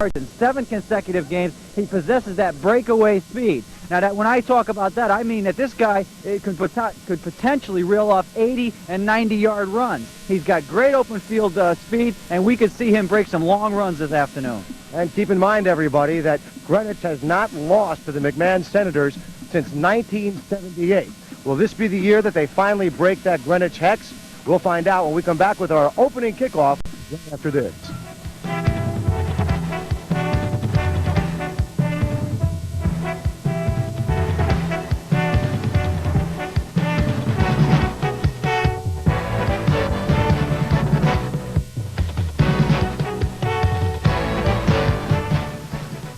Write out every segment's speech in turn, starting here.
yards in 7 consecutive games. He possesses that breakaway speed. Now, when I talk about that, I mean that this guy could potentially reel off 80 and 90-yard runs. He's got great open field speed, and we could see him break some long runs this afternoon. And keep in mind, everybody, that Greenwich has not lost to the McMahon Senators since 1978. Will this be the year that they finally break that Greenwich hex? We'll find out when we come back with our opening kickoff right after this.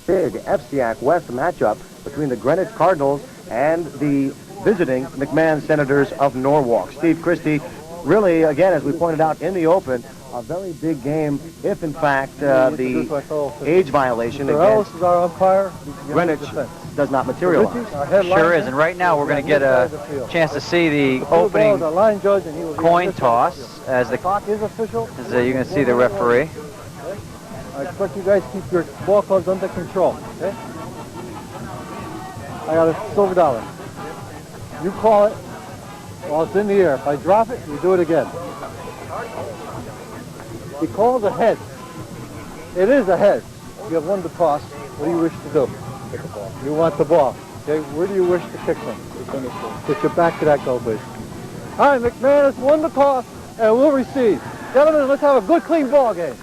Big FCIAC West matchup between the Greenwich Cardinals and the visiting McMahon Senators of Norwalk. Steve Christie, really, again, as we pointed out in the open, a very big game if, in fact, the age violation against Greenwich does not materialize. Sure is, and right now we're going to get a chance to see the opening coin toss as you're going to see the referee. I expect you guys to keep your ball clubs under control, okay? I got a silver dollar. You call it while it's in the air. If I drop it, you do it again. He calls a head. It is a head. You have one to toss. What do you wish to do? Kick the ball. You want the ball. Okay, where do you wish to kick from? Put your back to that goal, please. All right, McMahon, it's one to toss, and we'll receive. Gentlemen, let's have a good, clean ball game.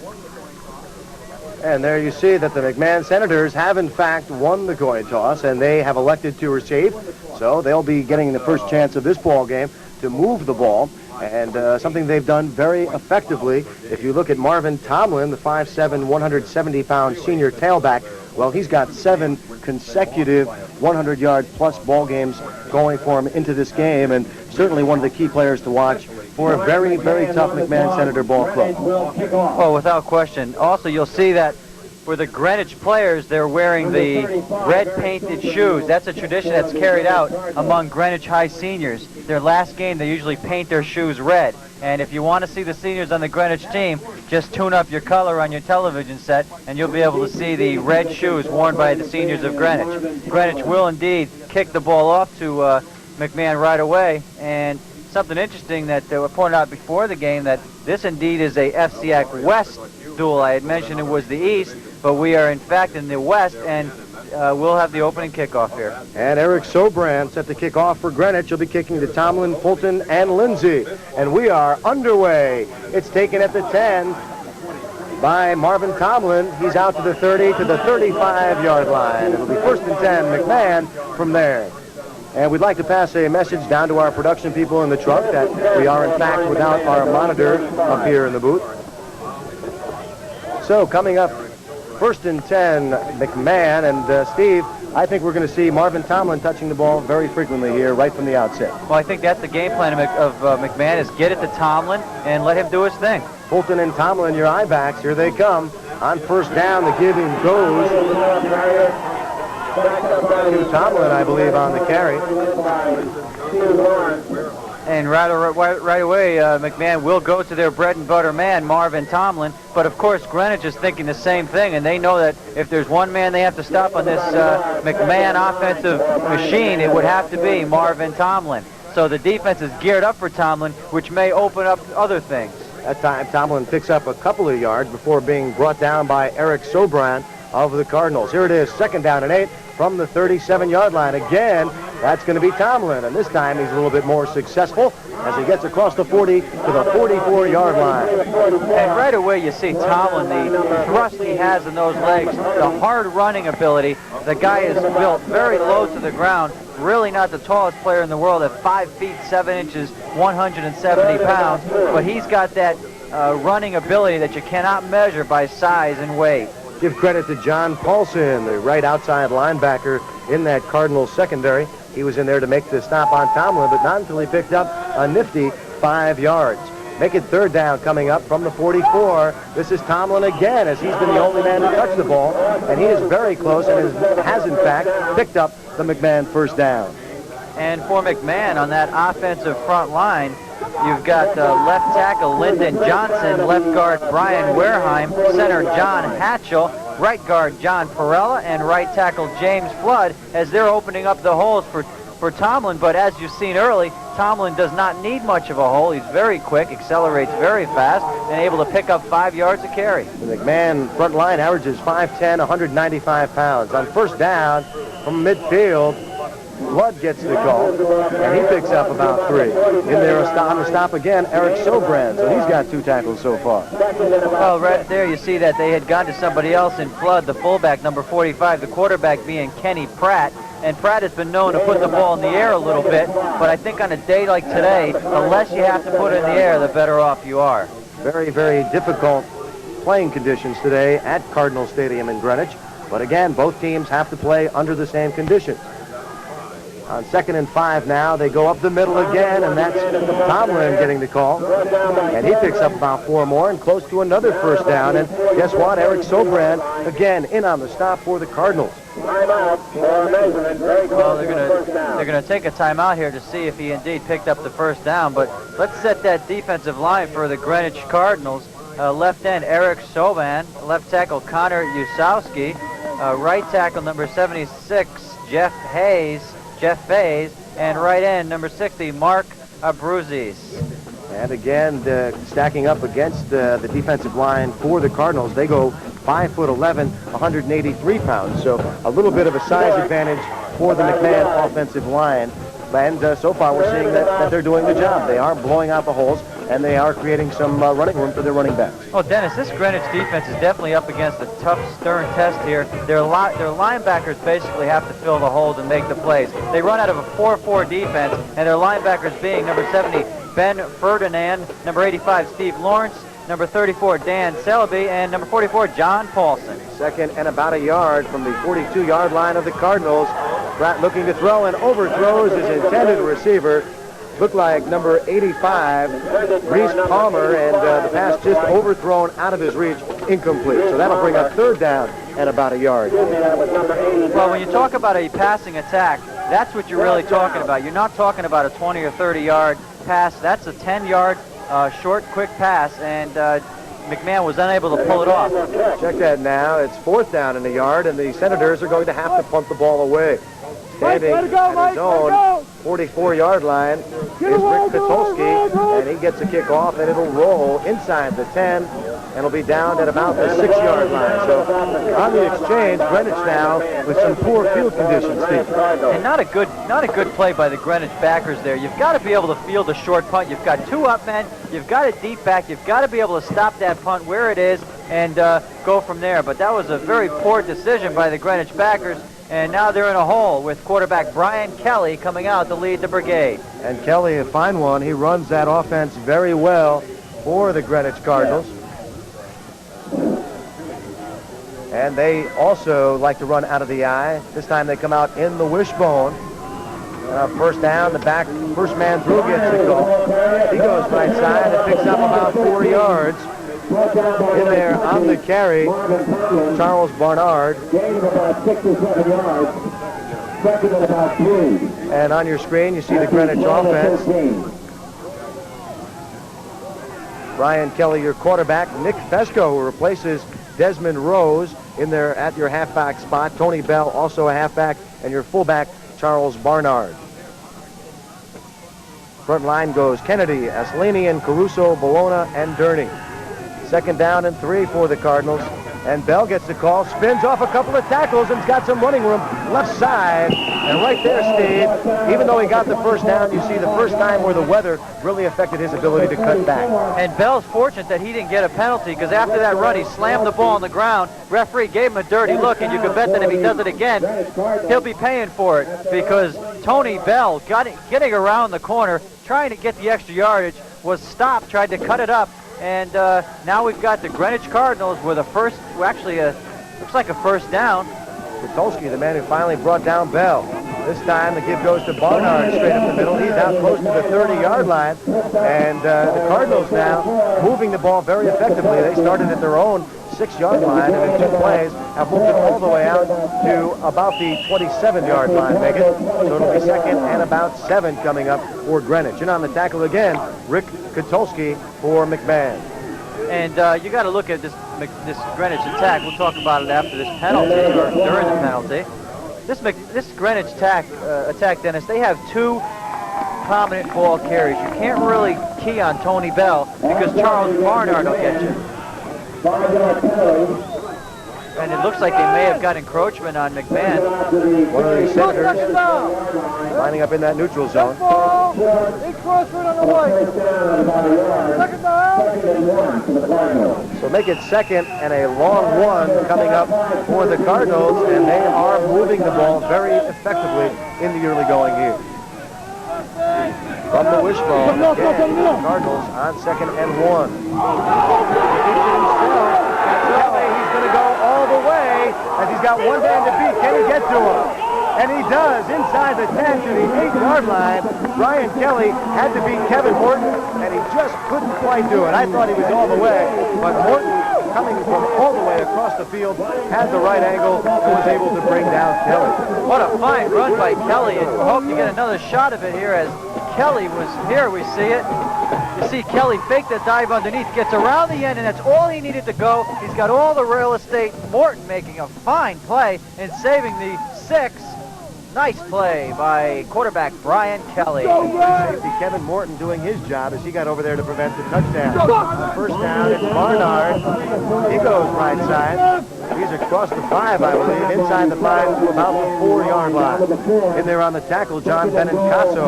And there you see that the McMahon Senators have, in fact, won the coin toss, and they have elected to receive. So they'll be getting the first chance of this ball game to move the ball, and something they've done very effectively. If you look at Marvin Tomlin, the 5'7", 170-pound senior tailback, well, he's got 7 consecutive 100-yard-plus ball games going for him into this game, and certainly one of the key players to watch for a very, very tough McMahon Senator ball club. Oh, without question. Also, you'll see that for the Greenwich players, they're wearing the red painted shoes. That's a tradition that's carried out among Greenwich High seniors. Their last game, they usually paint their shoes red. And if you want to see the seniors on the Greenwich team, just tune up your color on your television set, and you'll be able to see the red shoes worn by the seniors of Greenwich. Greenwich will indeed kick the ball off to McMahon right away. And something interesting that were pointed out before the game, that this indeed is a FCIAC West duel. I had mentioned it was the East, but we are in fact in the West, and we'll have the opening kickoff here. And Eric Sobran set to kick off for Greenwich. He'll be kicking to Tomlin, Fulton, and Lindsay. And we are underway. It's taken at the 10 by Marvin Tomlin. He's out to the 30, to the 35-yard line. It'll be 1st and 10, McMahon from there. And we'd like to pass a message down to our production people in the truck that we are, in fact, without our monitor up here in the booth. So coming up, 1st and 10, McMahon. And Steve, I think we're going to see Marvin Tomlin touching the ball very frequently here right from the outset. Well, I think that's the game plan of McMahon, is get it to Tomlin and let him do his thing. Fulton and Tomlin, your eye backs. Here they come. On 1st down, the giving goes to Tomlin, I believe, on the carry. And right away, McMahon will go to their bread and butter man, Marvin Tomlin. But of course, Greenwich is thinking the same thing, and they know that if there's one man they have to stop on this McMahon offensive machine, it would have to be Marvin Tomlin. So the defense is geared up for Tomlin, which may open up other things. That time, Tomlin picks up a couple of yards before being brought down by Eric Sobran of the Cardinals. Here it is, 2nd down and 8 from the 37-yard line. Again, that's going to be Tomlin, and this time he's a little bit more successful as he gets across the 40 to the 44-yard line. And right away you see Tomlin, the thrust he has in those legs, the hard running ability. The guy is built very low to the ground, really not the tallest player in the world at 5 feet 7 inches, 170 pounds, but he's got that running ability that you cannot measure by size and weight. Give credit to John Paulson, the right outside linebacker in that Cardinals secondary. He was in there to make the stop on Tomlin, but not until he picked up a nifty 5 yards. Make it 3rd down coming up from the 44. This is Tomlin again, as he's been the only man to touch the ball, and he is very close and has in fact picked up the McMahon 1st down. And for McMahon on that offensive front line, you've got left tackle Lyndon Johnson, left guard Brian Wareheim, center John Hatchell, right guard John Perella and right tackle James Flood, as they're opening up the holes for Tomlin. But as you've seen early, Tomlin does not need much of a hole. He's very quick, accelerates very fast, and able to pick up 5 yards a carry. The McMahon front line averages 5'10", 195 pounds. On first down from midfield, Flood gets the call, and he picks up about 3. In there on the stop again, Eric Sobrand, so he's got 2 tackles so far. Well, right there you see that they had gone to somebody else in Flood, the fullback, number 45, the quarterback being Kenny Pratt. And Pratt has been known to put the ball in the air a little bit, but I think on a day like today, the less you have to put it in the air, the better off you are. Very, very difficult playing conditions today at Cardinal Stadium in Greenwich. But again, both teams have to play under the same conditions. On 2nd and 5 now, they go up the middle again, and that's Tomlin getting the call. And he picks up about 4 more and close to another first down. And guess what? Eric Sobrand, again, in on the stop for the Cardinals. Well, they're gonna take a timeout here to see if he indeed picked up the first down. But let's set that defensive line for the Greenwich Cardinals. Left end Eric Sobrand, left tackle Connor Usowski, right tackle number 76 Jeff Faze, and right end number 60 Mark Abruzis. And again, stacking up against the defensive line for the Cardinals, they go 5'11", 183 pounds. So a little bit of a size advantage for the McMahon offensive line. And so far we're seeing that they're doing the job. They are blowing out the holes, and they are creating some running room for their running backs. Well, Dennis, this Greenwich defense is definitely up against a tough, stern test here. Their linebackers basically have to fill the holes and make the plays. They run out of a 4-4 defense, and their linebackers being number 70, Ben Ferdinand, number 85, Steve Lawrence, number 34, Dan Celebi, and number 44, John Paulson. 2nd and about a yard from the 42-yard line of the Cardinals. Pratt looking to throw and overthrows his intended receiver. Looked like number 85, Reese Palmer, and the pass just overthrown out of his reach, incomplete. So that'll bring up 3rd down and about a yard. Well, when you talk about a passing attack, that's what you're really talking about. You're not talking about a 20 or 30-yard pass. That's a 10-yard short, quick pass, and McMahon was unable to pull it off. Check that now. It's 4th down and a yard, and the Senators are going to have to punt the ball away. Standing at his own 44-yard line is Rick Katulski, and he gets a kick off, and it'll roll inside the 10, and it'll be down at about the 6-yard line. So on the exchange, Greenwich now with some poor field conditions, Steve. And not a good play by the Greenwich backers there. You've got to be able to field a short punt. You've got 2 up men. You've got a deep back. You've got to be able to stop that punt where it is and go from there. But that was a very poor decision by the Greenwich backers. And now they're in a hole with quarterback Brien Kelly coming out to lead the brigade. And Kelly, a fine one. He runs that offense very well for the Greenwich Cardinals. And they also like to run out of the eye. This time they come out in the wishbone. First down, the first man through gets the call. He goes right side and picks up about 4 yards. In there on the carry, Charles Barnard. And on your screen, you see the Greenwich offense. Brien Kelly, your quarterback. Nick Fesco, who replaces Desmond Rose in there at your halfback spot. Tony Bell, also a halfback, and your fullback, Charles Barnard. Front line goes Kennedy, Aslanian, Caruso, Bologna, and Durney. 2nd down and 3 for the Cardinals. And Bell gets the call, spins off a couple of tackles, and has got some running room left side. And right there, Steve, even though he got the first down, you see the first time where the weather really affected his ability to cut back. And Bell's fortunate that he didn't get a penalty, because after that run, he slammed the ball on the ground. Referee gave him a dirty look, and you can bet that if he does it again, he'll be paying for it, because Tony Bell, getting around the corner, trying to get the extra yardage, was stopped, tried to cut it up. And now we've got the Greenwich Cardinals with a first, looks like a first down. Katulski, the man who finally brought down Bell. This time the give goes to Barnard straight up the middle. He's out close to the 30-yard line. And the Cardinals now moving the ball very effectively. They started at their own 6-yard line, and in 2 plays have moved it all the way out to about the 27-yard line, Megan. So it'll be 2nd and about 7 coming up for Greenwich. And on the tackle again, Rick Katulski for McMahon. And you got to look at this Greenwich attack. We'll talk about it after this penalty or during the penalty. This Greenwich attack, Dennis, they have two prominent ball carriers. You can't really key on Tony Bell because Charles Barnard will get you. And it looks like they may have got encroachment on McMahon. One of these Senators lining up in that neutral zone. Encroachment on the white. Second down. So make it second and a long one coming up for the Cardinals, and they are moving the ball very effectively in the early going here. From the wishbone, again, the Cardinals on second and one. He's going to go all the way as he's got one man to beat. Can he get to him? And he does inside the 10 to the 8-yard line. Brien Kelly had to beat Kevin Morton, and he just couldn't quite do it. I thought he was all the way, but Morton, coming from all the way across the field, had the right angle and was able to bring down Kelly. What a fine run by Kelly, and we hope to get another shot of it here as Kelly was here. We see it. You see Kelly fake the dive underneath, gets around the end, and that's all he needed to go. He's got all the real estate. Morton making a fine play and saving the 6. Nice play by quarterback Brien Kelly. Safety Kevin Morton doing his job as he got over there to prevent the touchdown. On first down, it's Barnard. He goes right side. He's across the 5, I believe, inside the 5 to about the 4-yard line. In there on the tackle, John Benincasa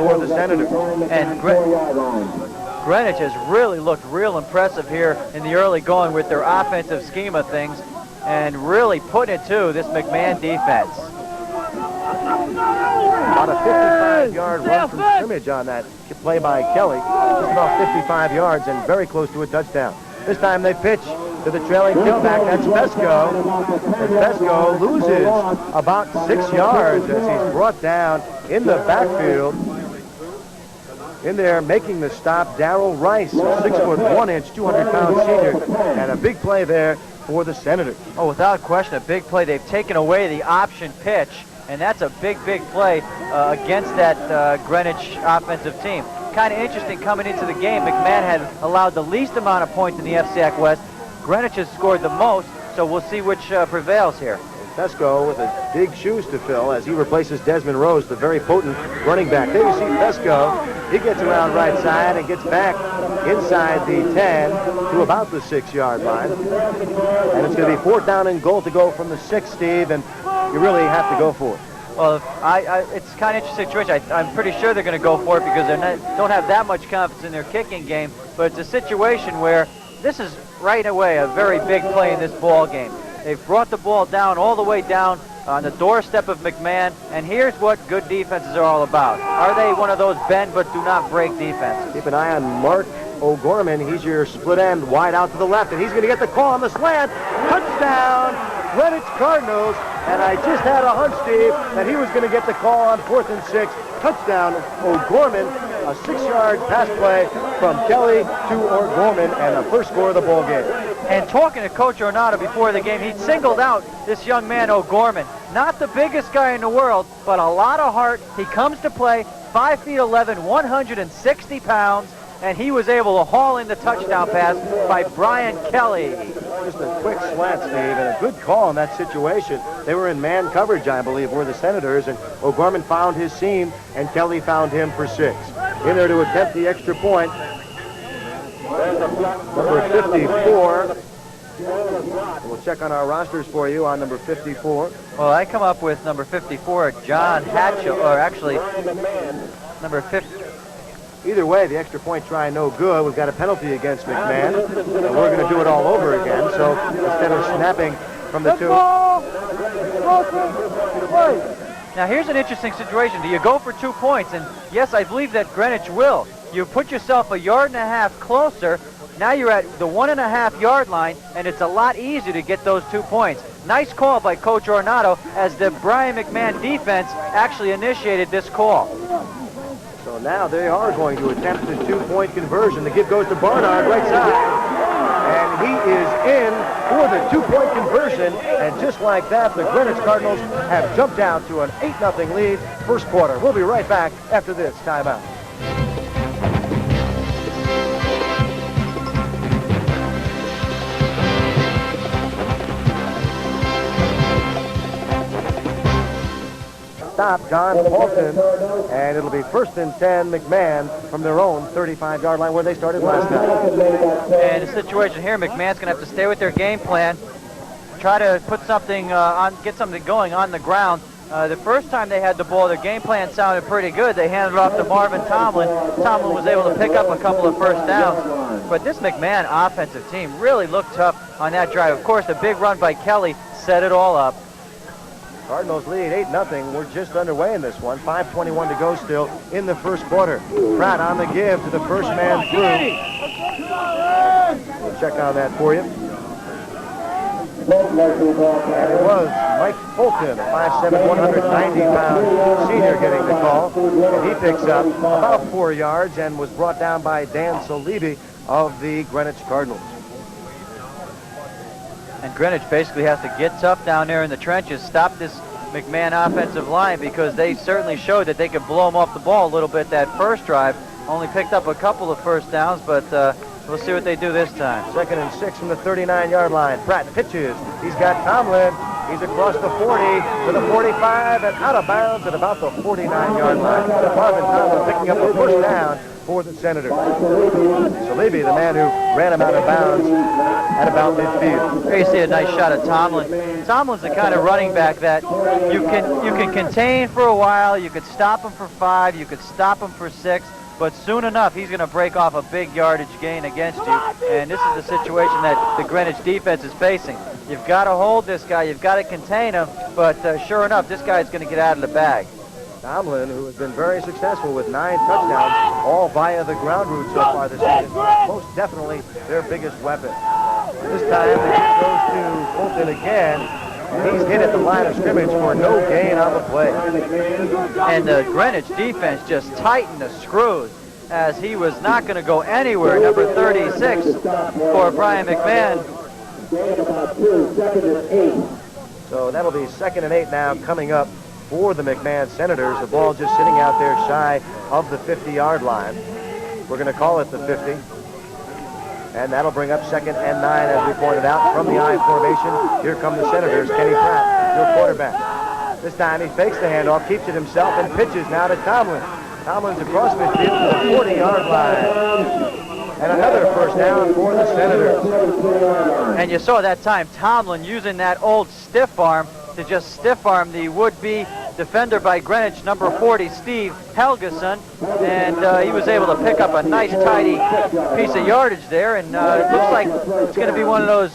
for the Senators. And Greenwich has really looked real impressive here in the early going with their offensive scheme of things and really putting it to this McMahon defense. About a 55-yard run from scrimmage on that play by Kelly. Just about 55 yards and very close to a touchdown. This time they pitch to the trailing tailback. That's Fesco. And Fesco loses about 6 yards as he's brought down in the backfield. In there making the stop, Darrell Rice, 6'1", 200-pound senior, and a big play there for the Senators. Oh, without question, a big play. They've taken away the option pitch, and that's a big play against that Greenwich offensive team. Kind of interesting coming into the game. McMahon had allowed the least amount of points in the FCIAC West. Greenwich has scored the most, so we'll see which prevails here. Fesco with a big shoes to fill as he replaces Desmond Rose, the very potent running back. There you see Fesco. He gets around right side and gets back inside the 10 to about the 6-yard line. And it's going to be 4th down and goal to go from the 6, Steve, and you really have to go for it. Well, it's kind of interesting situation. I'm pretty sure they're going to go for it because they don't have that much confidence in their kicking game. But it's a situation where this is right away a very big play in this ball game. They've brought the ball down all the way down on the doorstep of McMahon, and here's what good defenses are all about. Are they one of those bend but do not break defenses? Keep an eye on Mark O'Gorman. He's your split end wide out to the left, and he's going to get the call on the slant. Touchdown, Greenwich Cardinals. And I just had a hunch, Steve, that he was going to get the call on 4th and 6. Touchdown, O'Gorman. A 6-yard pass play from Kelly to O'Gorman, and the first score of the ball game. And talking to Coach Ornato before the game, he singled out this young man, O'Gorman. Not the biggest guy in the world, but a lot of heart. He comes to play, 5'11", 160 pounds, and he was able to haul in the touchdown pass by Brien Kelly. Just a quick slant, Steve, and a good call in that situation. They were in man coverage, I believe, were the Senators, and O'Gorman found his seam, and Kelly found him for 6. In there to attempt the extra point, number 54. We'll check on our rosters for you on number 54. Well, I come up with number 54, John Hatchell, or actually number 50. Either way, the extra point try no good. We've got a penalty against McMahon, and we're going to do it all over again. So instead of snapping from the 2. Now here's an interesting situation. Do you go for 2 points? And yes, I believe that Greenwich will. You put yourself 1.5 yards closer. Now you're at the 1.5 yard line, and it's a lot easier to get those 2 points. Nice call by Coach Ornato as the Brien McMahon defense actually initiated this call. So now they are going to attempt the 2-point conversion. The give goes to Barnard, right side. And he is in for the 2-point conversion. And just like that, the Greenwich Cardinals have jumped out to an 8-0 lead first quarter. We'll be right back after this timeout. stop John Paulson, and it'll be 1st and 10 McMahon from their own 35-yard line where they started last time. And the situation here, McMahon's going to have to stay with their game plan, try to put something get something going on the ground. The first time they had the ball, their game plan sounded pretty good. They handed it off to Marvin Tomlin. Tomlin was able to pick up a couple of first downs. But this McMahon offensive team really looked tough on that drive. Of course, the big run by Kelly set it all up. Cardinals lead 8-0. We're just underway in this one. 5:21 to go still in the first quarter. Pratt on the give to the first man through. We'll check on that for you. And it was Mike Fulton, a 5'7", 190-pound senior getting the call. And he picks up about 4 yards and was brought down by Dan Solibi of the Greenwich Cardinals. And Greenwich basically has to get tough down there in the trenches, stop this McMahon offensive line, because they certainly showed that they could blow them off the ball a little bit that first drive. Only picked up a couple of first downs, but we'll see what they do this time. 2nd and 6 from the 39-yard line. Pratt pitches. He's got Tomlin. He's across the 40 to the 45 and out of bounds at about the 49-yard line. Marvin Tomlin picking up a first down for the Senators. Solibi, the man who ran him out of bounds at about midfield. Here you see a nice shot of Tomlin. Tomlin's the kind of running back that you can contain for a while. You could stop him for 5. You could stop him for 6. But soon enough, he's going to break off a big yardage gain against you. And this is the situation that the Greenwich defense is facing. You've got to hold this guy. You've got to contain him. But sure enough, this guy's going to get out of the bag. Tomlin, who has been very successful with 9 touchdowns, all via the ground route so far this season, most definitely their biggest weapon. This time, the kick goes to Fulton again. He's hit at the line of scrimmage for no gain on the play. And the Greenwich defense just tightened the screws as he was not going to go anywhere. Number 36 for Brien McMahon. So that'll be 2nd and 8 now coming up for the McMahon Senators. The ball just sitting out there shy of the 50-yard line. We're going to call it the 50. And that'll bring up 2nd and 9, as we pointed out, from the I formation. Here come the Senators. Kenny Pratt, your quarterback. This time he fakes the handoff, keeps it himself, and pitches now to Tomlin. Tomlin's across midfield to the 40-yard line. And another first down for the Senators. And you saw that time Tomlin using that old stiff arm to just stiff arm the would-be defender by Greenwich, number 40, Steve Helgeson, and he was able to pick up a nice, tidy piece of yardage there, and it looks like it's going to be one of those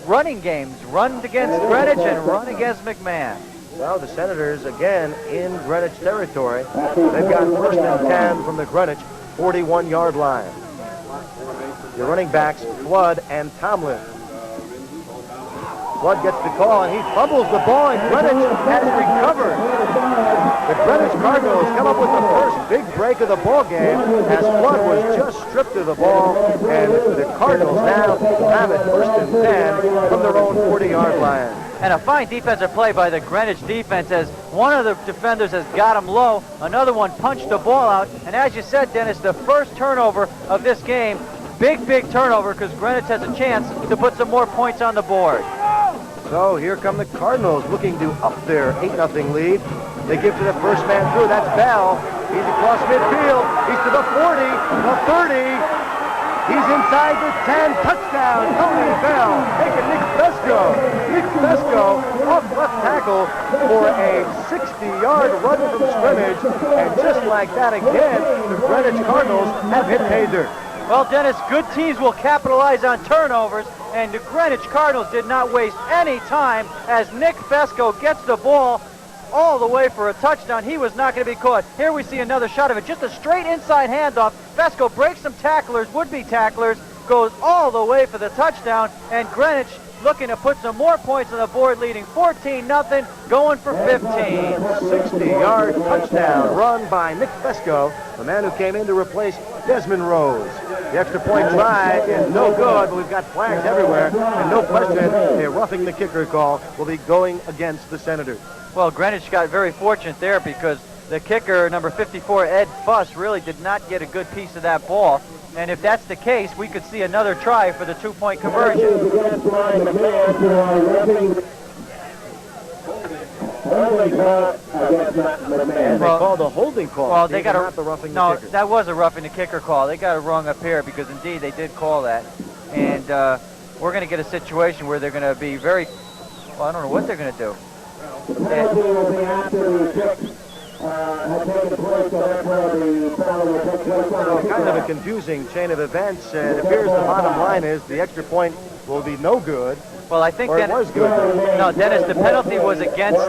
running games, run against Greenwich and run against McMahon. Well, the Senators, again, in Greenwich territory. They've got 1st and 10 from the Greenwich 41-yard line. The running backs, Flood and Tomlin. Flood gets the call, and he fumbles the ball, and Greenwich has recovered. The Greenwich Cardinals come up with the first big break of the ball game as Flood was just stripped of the ball, and the Cardinals now have it 1st and 10 from their own 40-yard line. And a fine defensive play by the Greenwich defense as one of the defenders has got him low, another one punched the ball out, and as you said, Dennis, the first turnover of this game, big turnover, because Greenwich has a chance to put some more points on the board. So here come the Cardinals looking to up their 8-0 lead. They give to the first man through. That's Bell. He's across midfield. He's to the 40, the 30. He's inside the 10. Touchdown, Tony Bell. Taking Nick Fesco. Nick Fesco off left tackle for a 60-yard run from scrimmage. And just like that again, the Greenwich Cardinals have hit pay dirt. Well, Dennis, good teams will capitalize on turnovers, and the Greenwich Cardinals did not waste any time as Nick Fesco gets the ball all the way for a touchdown. He was not going to be caught. Here we see another shot of it, just a straight inside handoff. Fesco breaks some tacklers, would-be tacklers, goes all the way for the touchdown, and Greenwich looking to put some more points on the board, leading 14-0, going for 15. 60-yard touchdown run by Nick Fesco, the man who came in to replace Desmond Rose. The extra point try is no good, but we've got flags everywhere, and no question a roughing the kicker call will be going against the Senators. Well, Greenwich got very fortunate there because the kicker, number 54, Ed Fuss, really did not get a good piece of that ball. And if that's the case, we could see another try for the 2-point conversion. And they called a holding call. Well, they got not the roughing the no, kicker. that was a roughing the kicker call. They got it wrong up here because indeed they did call that, and we're going to get a situation where they're going to be very. Well, I don't know what they're going to do. So kind of a confusing chain of events. It appears the bottom line is the extra point will be no good. Well, I think or it was good. No, Dennis, the penalty was against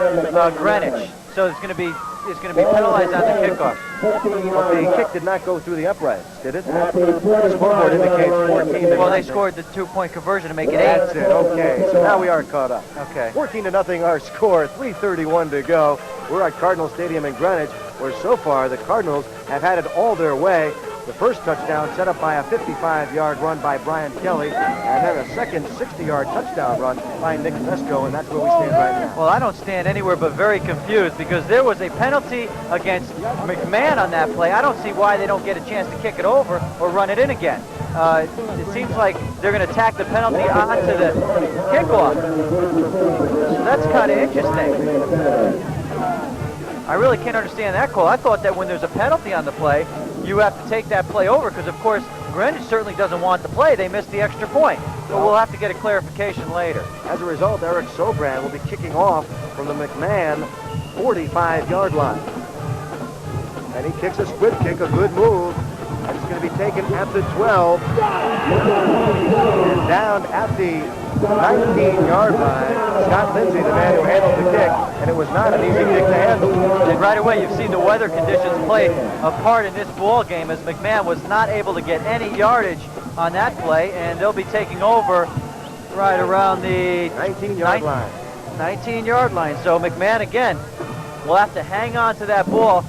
Greenwich, so it's going to be penalized on the kickoff. But the kick did not go through the uprights, did it? The scoreboard indicates 14 Well, they scored the 2-point conversion to make it 8. That's it. Okay, so now we are caught up. Okay. 14-0 our score. 3:31 to go. We're at Cardinal Stadium in Greenwich, where so far the Cardinals have had it all their way. The first touchdown set up by a 55-yard run by Brien Kelly, and then a second 60-yard touchdown run by Nick Vesco, and that's where we stand right now. Well, I don't stand anywhere but very confused because there was a penalty against McMahon on that play. I don't see why they don't get a chance to kick it over or run it in again. It seems like they're going to tack the penalty onto the kickoff. So that's kind of interesting. I really can't understand that call. I thought that when there's a penalty on the play, you have to take that play over because, of course, Greenwich certainly doesn't want the play. They missed the extra point. So we'll have to get a clarification later. As a result, Eric Sobran will be kicking off from the McMahon 45-yard line. And he kicks a squib kick, a good move. And it's going to be taken at the 12. And down at the 19-yard line, Scott Lindsay, the man who handled the kick, and it was not an easy kick to handle. And right away, you've seen the weather conditions play a part in this ball game as McMahon was not able to get any yardage on that play, and they'll be taking over right around the 19-yard line. 19-yard line. So McMahon, again, will have to hang on to that ball.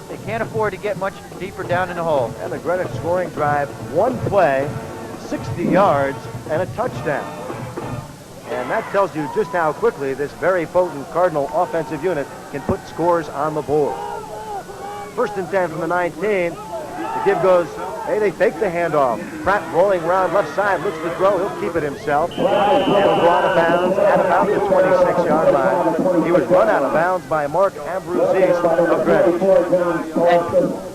They can't afford to get much deeper down in the hole. And the Greenwich scoring drive, one play, 60 yards, and a touchdown. And that tells you just how quickly this very potent Cardinal offensive unit can put scores on the board. 1st and 10 from the 19. The give goes, hey, they fake the handoff. Pratt rolling around left side, looks to throw. He'll keep it himself. And will go out of bounds at about the 26-yard line. He was run out of bounds by Mark Ambruzis of Greenwich.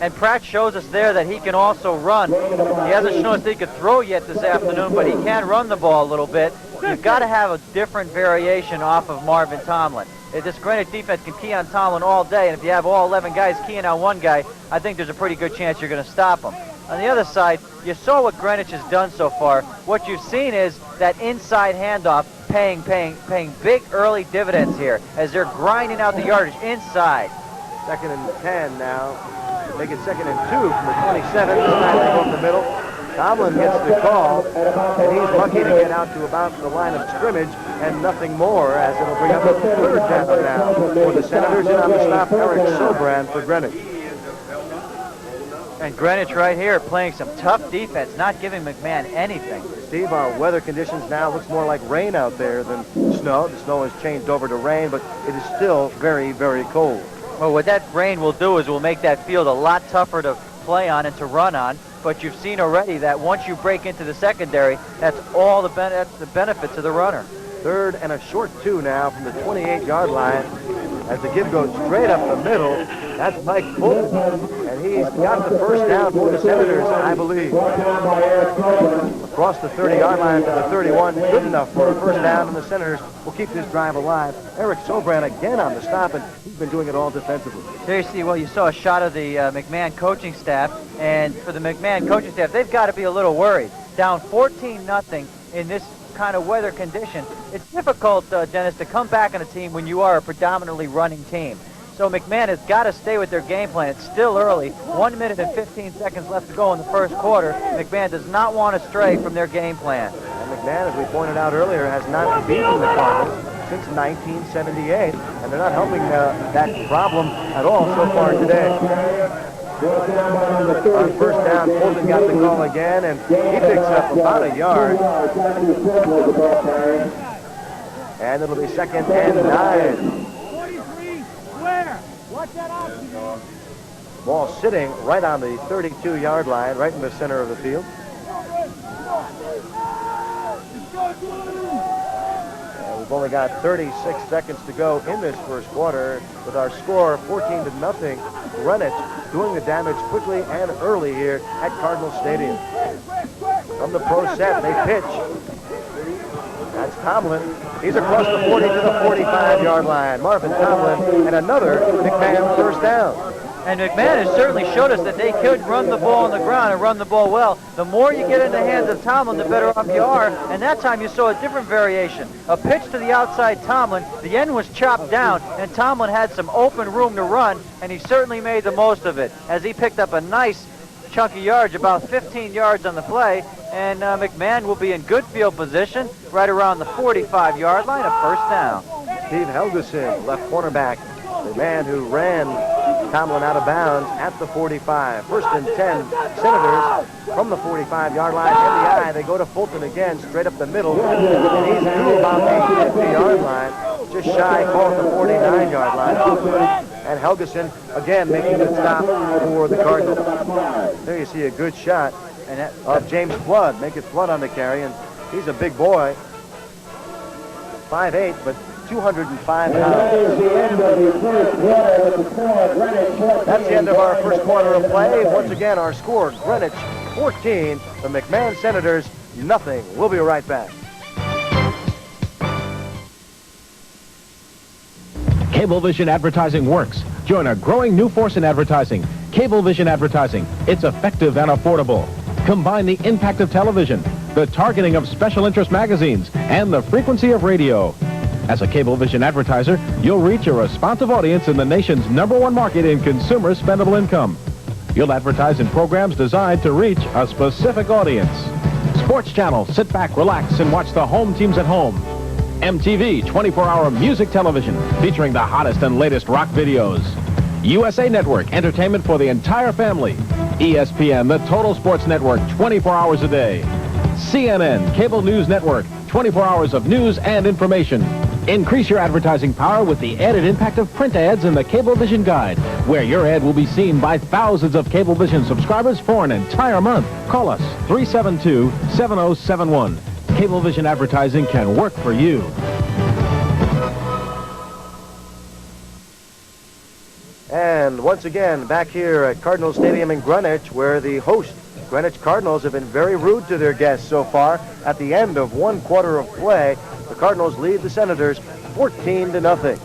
And Pratt shows us there that he can also run. He hasn't shown us that he could throw yet this afternoon, but he can run the ball a little bit. You've got to have a different variation off of Marvin Tomlin. This Greenwich defense can key on Tomlin all day, and if you have all 11 guys keying on one guy, I think there's a pretty good chance you're going to stop him. On the other side, you saw what Greenwich has done so far. What you've seen is that inside handoff paying big early dividends here as they're grinding out the yardage inside. 2nd and 10 now. Make it 2nd and 2 from the 27. This time they go up the middle. Tomlin gets the call, and he's lucky to get out to about the line of scrimmage and nothing more, as it'll bring up a 3rd down now for the Senators. And on the stop, Eric Sobran for Greenwich. And Greenwich right here playing some tough defense, not giving McMahon anything. Steve, our weather conditions now looks more like rain out there than snow. The snow has changed over to rain, but it is still very, very cold. Well, what that rain will do is will make that field a lot tougher to play on and to run on. But you've seen already that once you break into the secondary, that's all the benefit to the runner. 3rd and a short 2 now from the 28-yard line. As the give goes straight up the middle, that's Mike Fulton, and he's got the 1st down for the Senators, I believe. Across the 30-yard line to the 31, good enough for a 1st down, and the Senators will keep this drive alive. Eric Sobran again on the stop, and he's been doing it all defensively. There you see, well, you saw a shot of the McMahon coaching staff, and for the McMahon coaching staff, they've got to be a little worried. Down 14-0 in this kind of weather condition, it's difficult, Dennis, to come back on a team when you are a predominantly running team. So McMahon has got to stay with their game plan. It's still early. 1 minute and 15 seconds left to go in the 1st quarter. McMahon does not want to stray from their game plan. And McMahon, as we pointed out earlier, has not beaten the Cardinals since 1978, and they're not helping that problem at all so far today. On 1st down, Fulton got the call again, and he picks up about a yard. And it'll be 2nd and 9. 43, square. Watch that oxygen. Ball sitting right on the 32-yard line, right in the center of the field. And We've only got 36 seconds to go in this first quarter with our score 14-0. Greenwich doing the damage quickly and early here at Cardinal Stadium. From the pro set, they pitch. That's Tomlin. He's across the 40 to the 45-yard line. Marvin Tomlin and another McMahon first down. And McMahon has certainly showed us that they could run the ball on the ground and run the ball well. The more you get in the hands of Tomlin, the better off you are. And that time you saw a different variation. A pitch to the outside Tomlin. The end was chopped down, and Tomlin had some open room to run, and he certainly made the most of it as he picked up a nice chunk of yards, about 15 yards on the play. And McMahon will be in good field position right around the 45-yard line, a first down. Steve Helgeson, left cornerback, the man who ran Tomlin out of bounds at the 45. First and 10, Senators from the 45-yard line in the eye. They go to Fulton again, straight up the middle, and he's through about the 50-yard line, just shy, call it the 49-yard line. And Helgeson again making the stop for the Cardinals. There you see a good shot of James Flood. Make it Flood on the carry, and he's a big boy, 5'8", but 205 pounds. That's the end of our first quarter of play. Once again, our score, Greenwich 14, the McMahon Senators nothing. We'll be right back. Cablevision advertising works. Join a growing new force in advertising. Cablevision advertising. It's effective and affordable. Combine the impact of television, the targeting of special interest magazines, and the frequency of radio. As a Cablevision advertiser, you'll reach a responsive audience in the nation's #1 market in consumer spendable income. You'll advertise in programs designed to reach a specific audience. Sports Channel, sit back, relax, and watch the home teams at home. MTV, 24-hour music television featuring the hottest and latest rock videos. USA Network, entertainment for the entire family. ESPN, the total sports network, 24 hours a day. CNN, cable news network, 24 hours of news and information. Increase your advertising power with the added impact of print ads in the Cablevision Guide, where your ad will be seen by thousands of Cablevision subscribers for an entire month. Call us, 372-7071. Cablevision advertising can work for you. And once again, back here at Cardinal Stadium in Greenwich, where the host Greenwich Cardinals have been very rude to their guests so far. At the end of one quarter of play, the Cardinals lead the Senators 14-0.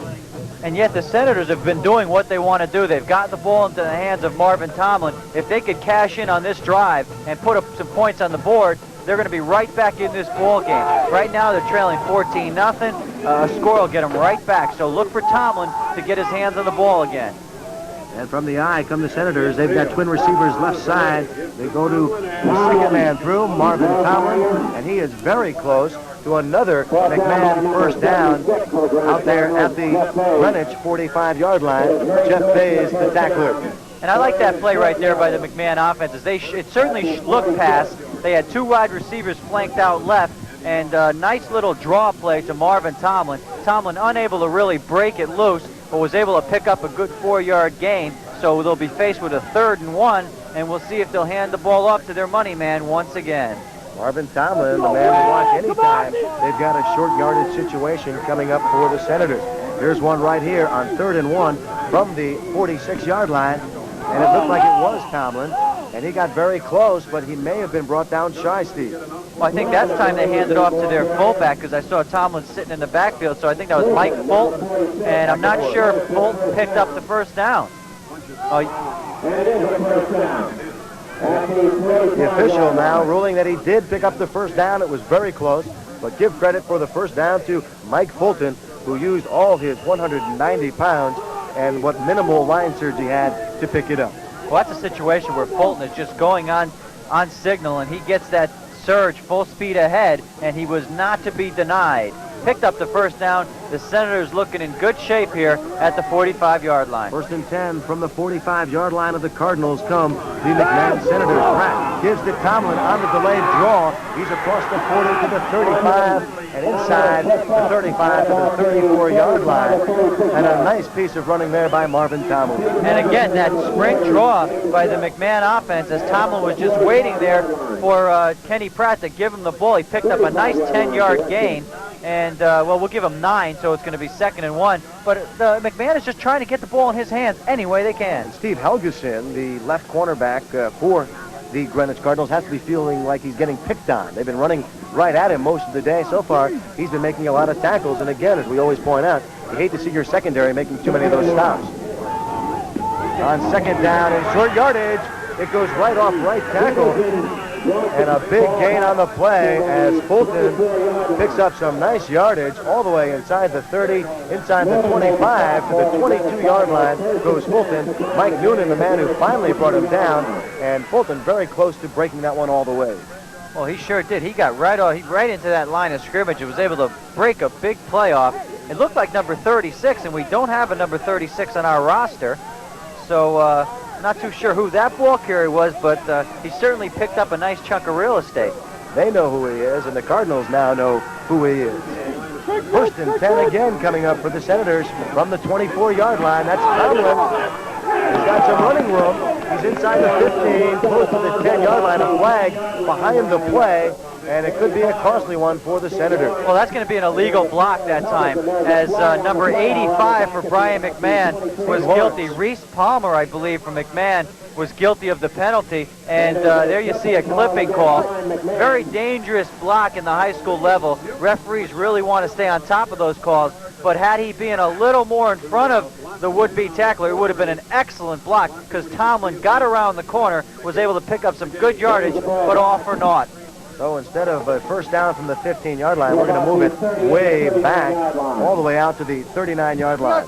And yet the Senators have been doing what they want to do. They've got the ball into the hands of Marvin Tomlin. If they could cash in on this drive and put up some points on the board, they're going to be right back in this ball game. Right now they're trailing 14-0. A score will get them right back. So look for Tomlin to get his hands on the ball again. And from the eye come the Senators. They've got twin receivers left side. They go to the second man through, Marvin Tomlin, and he is very close to another McMahon first down out there at the Greenwich 45-yard line. Jeff Bays, the tackler. And I like that play right there by the McMahon offenses. It certainly looked past. They had two wide receivers flanked out left, and a nice little draw play to Marvin Tomlin. Tomlin unable to really break it loose, but was able to pick up a good 4-yard gain. So they'll be faced with a 3rd and 1, and we'll see if they'll hand the ball off to their money man once again. Marvin Tomlin, the man to watch anytime they've got a short yardage situation coming up for the Senators. Here's one right here on 3rd and 1 from the 46-yard line, and it looked like it was Tomlin, and he got very close, but he may have been brought down shy, Steve. Well, I think that's time they handed off to their fullback, because I saw Tomlin sitting in the backfield, so I think that was Mike Fulton, and I'm not sure if Fulton picked up the first down. The official now ruling that he did pick up the first down. It was very close, but give credit for the first down to Mike Fulton, who used all his 190 pounds and what minimal line surge he had to pick it up. Well, that's a situation where Fulton is just going on signal, and he gets that surge full speed ahead, and he was not to be denied. Picked up the first down. The Senators looking in good shape here at the 45-yard line. 1st and 10 from the 45-yard line of the Cardinals come the McMahon Senators. Pratt gives to Tomlin on the delayed draw. He's across the 40 to the 35 and inside the 35 to the 34-yard line. And a nice piece of running there by Marvin Tomlin. And again, that sprint draw by the McMahon offense as Tomlin was just waiting there for Kenny Pratt to give him the ball. He picked up a nice 10-yard gain. And, well, we'll give him 9, so it's going to be 2nd and 1. But McMahon is just trying to get the ball in his hands any way they can. And Steve Helgeson, the left cornerback for the Greenwich Cardinals, has to be feeling like he's getting picked on. They've been running right at him most of the day. So far, he's been making a lot of tackles. And again, as we always point out, you hate to see your secondary making too many of those stops. On 2nd down and short yardage, it goes right off right tackle. And a big gain on the play as Fulton picks up some nice yardage all the way inside the 30, inside the 25 to the 22-yard line goes Fulton. Mike Noonan, the man who finally brought him down, and Fulton very close to breaking that one all the way. Well, he sure did. He got right into that line of scrimmage and was able to break a big play off. It looked like number 36, and we don't have a number 36 on our roster. So, not too sure who that ball carrier was, but he certainly picked up a nice chunk of real estate. They know who he is, and the Cardinals now know who he is. 1st and 10 again coming up for the Senators from the 24-yard line. That's Tomlin. He's got some running room. He's inside the 15, close to the 10-yard line. A flag behind the play, and it could be a costly one for the Senators. Well, that's going to be an illegal block that time, as number 85 for Brien McMahon was guilty. Reese Palmer, I believe, from McMahon was guilty of the penalty, and there you see a clipping call. Very dangerous block in the high school level. Referees really want to stay on top of those calls, but had he been a little more in front of the would-be tackler, it would have been an excellent block, because Tomlin got around the corner, was able to pick up some good yardage, but all for naught. So instead of a first down from the 15-yard line, we're going to move it way back, all the way out to the 39-yard line.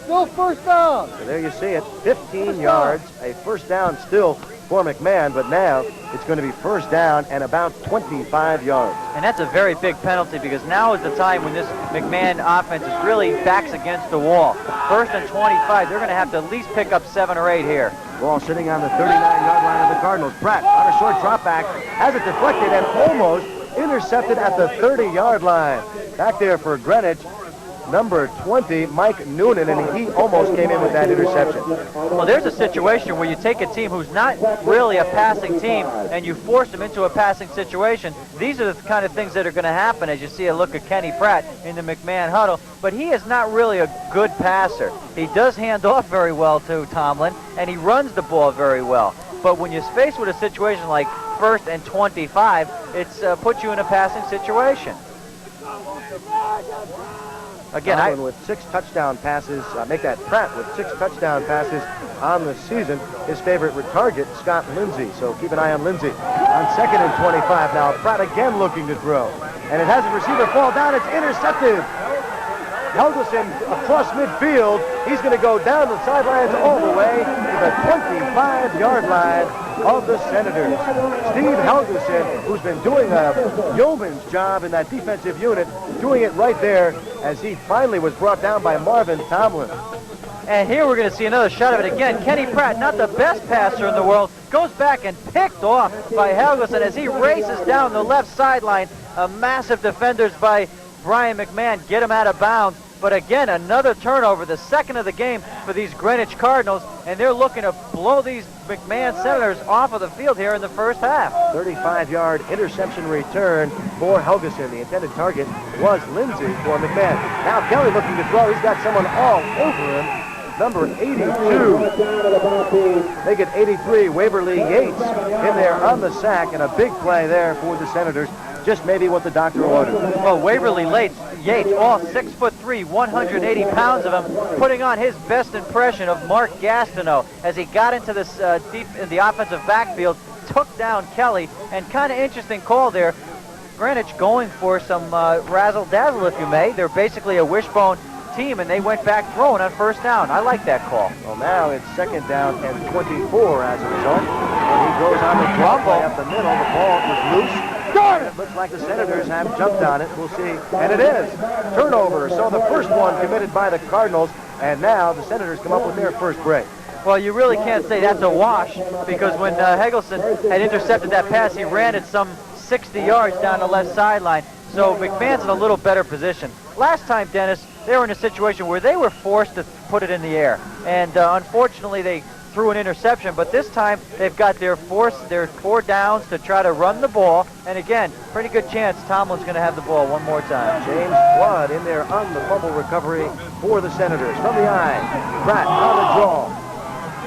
Still first down. So there you see it, 15 yards, a first down still for McMahon, but now it's going to be first down and about 25 yards. And that's a very big penalty, because now is the time when this McMahon offense is really backs against the wall. 1st and 25, they're going to have to at least pick up 7 or 8 here. Ball sitting on the 39-yard line of the Cardinals. Pratt on a short drop back, has it deflected and almost intercepted at the 30-yard line. Back there for Greenwich, number 20, Mike Noonan, and he almost came in with that interception. Well, there's a situation where you take a team who's not really a passing team and you force them into a passing situation. These are the kind of things that are going to happen as you see a look at Kenny Pratt in the McMahon huddle, but he is not really a good passer. He does hand off very well to Tomlin, and he runs the ball very well. But when you're faced with a situation like 1st and 25, it's puts you in a passing situation. Again, Tomlin with 6 touchdown passes, make that Pratt with 6 touchdown passes on the season. His favorite target, Scott Lindsey. So keep an eye on Lindsey. On 2nd and 25 now, Pratt again looking to throw. And it has a receiver fall down. It's intercepted. Helgeson across midfield. He's going to go down the sidelines all the way to the 25-yard line of the Senators. Steve Helgeson, who's been doing a yeoman's job in that defensive unit, doing it right there as he finally was brought down by Marvin Tomlin. And here we're going to see another shot of it again. Kenny Pratt, not the best passer in the world, goes back and picked off by Helgeson as he races down the left sideline. A massive defenders by Brien McMahon get him out of bounds. But again, another turnover, the 2nd of the game for these Greenwich Cardinals, and they're looking to blow these McMahon Senators off of the field here in the first half. 35-yard interception return for Helgeson. The intended target was Lindsey for McMahon. Now Kelly looking to throw. He's got someone all over him. Number 82. They get 83, Waverly Yates, in there on the sack, and a big play there for the Senators. Just maybe what the doctor ordered. Well, Waverly Yates, all 6'3", 180 pounds of him, putting on his best impression of Mark Gastineau as he got into this deep in the offensive backfield, took down Kelly, and kind of interesting call there. Greenwich going for some razzle-dazzle, if you may. They're basically a wishbone team, and they went back throwing on first down. I like that call. Well, now it's 2nd down and 24 as a result. And he goes on the drop play up the middle. The ball was loose. It looks like the Senators have jumped on it. We'll see. And it is. Turnover. So the first one committed by the Cardinals. And now the Senators come up with their first break. Well, you really can't say that's a wash, because when Helgeson had intercepted that pass, he ran it some 60 yards down the left sideline. So McMahon's in a little better position. Last time, Dennis, they were in a situation where they were forced to put it in the air. And unfortunately, they threw an interception, but this time they've got their 4 downs to try to run the ball. And again, pretty good chance Tomlin's going to have the ball one more time. James Flood in there on the fumble recovery for the Senators. From the eye, Pratt on the draw.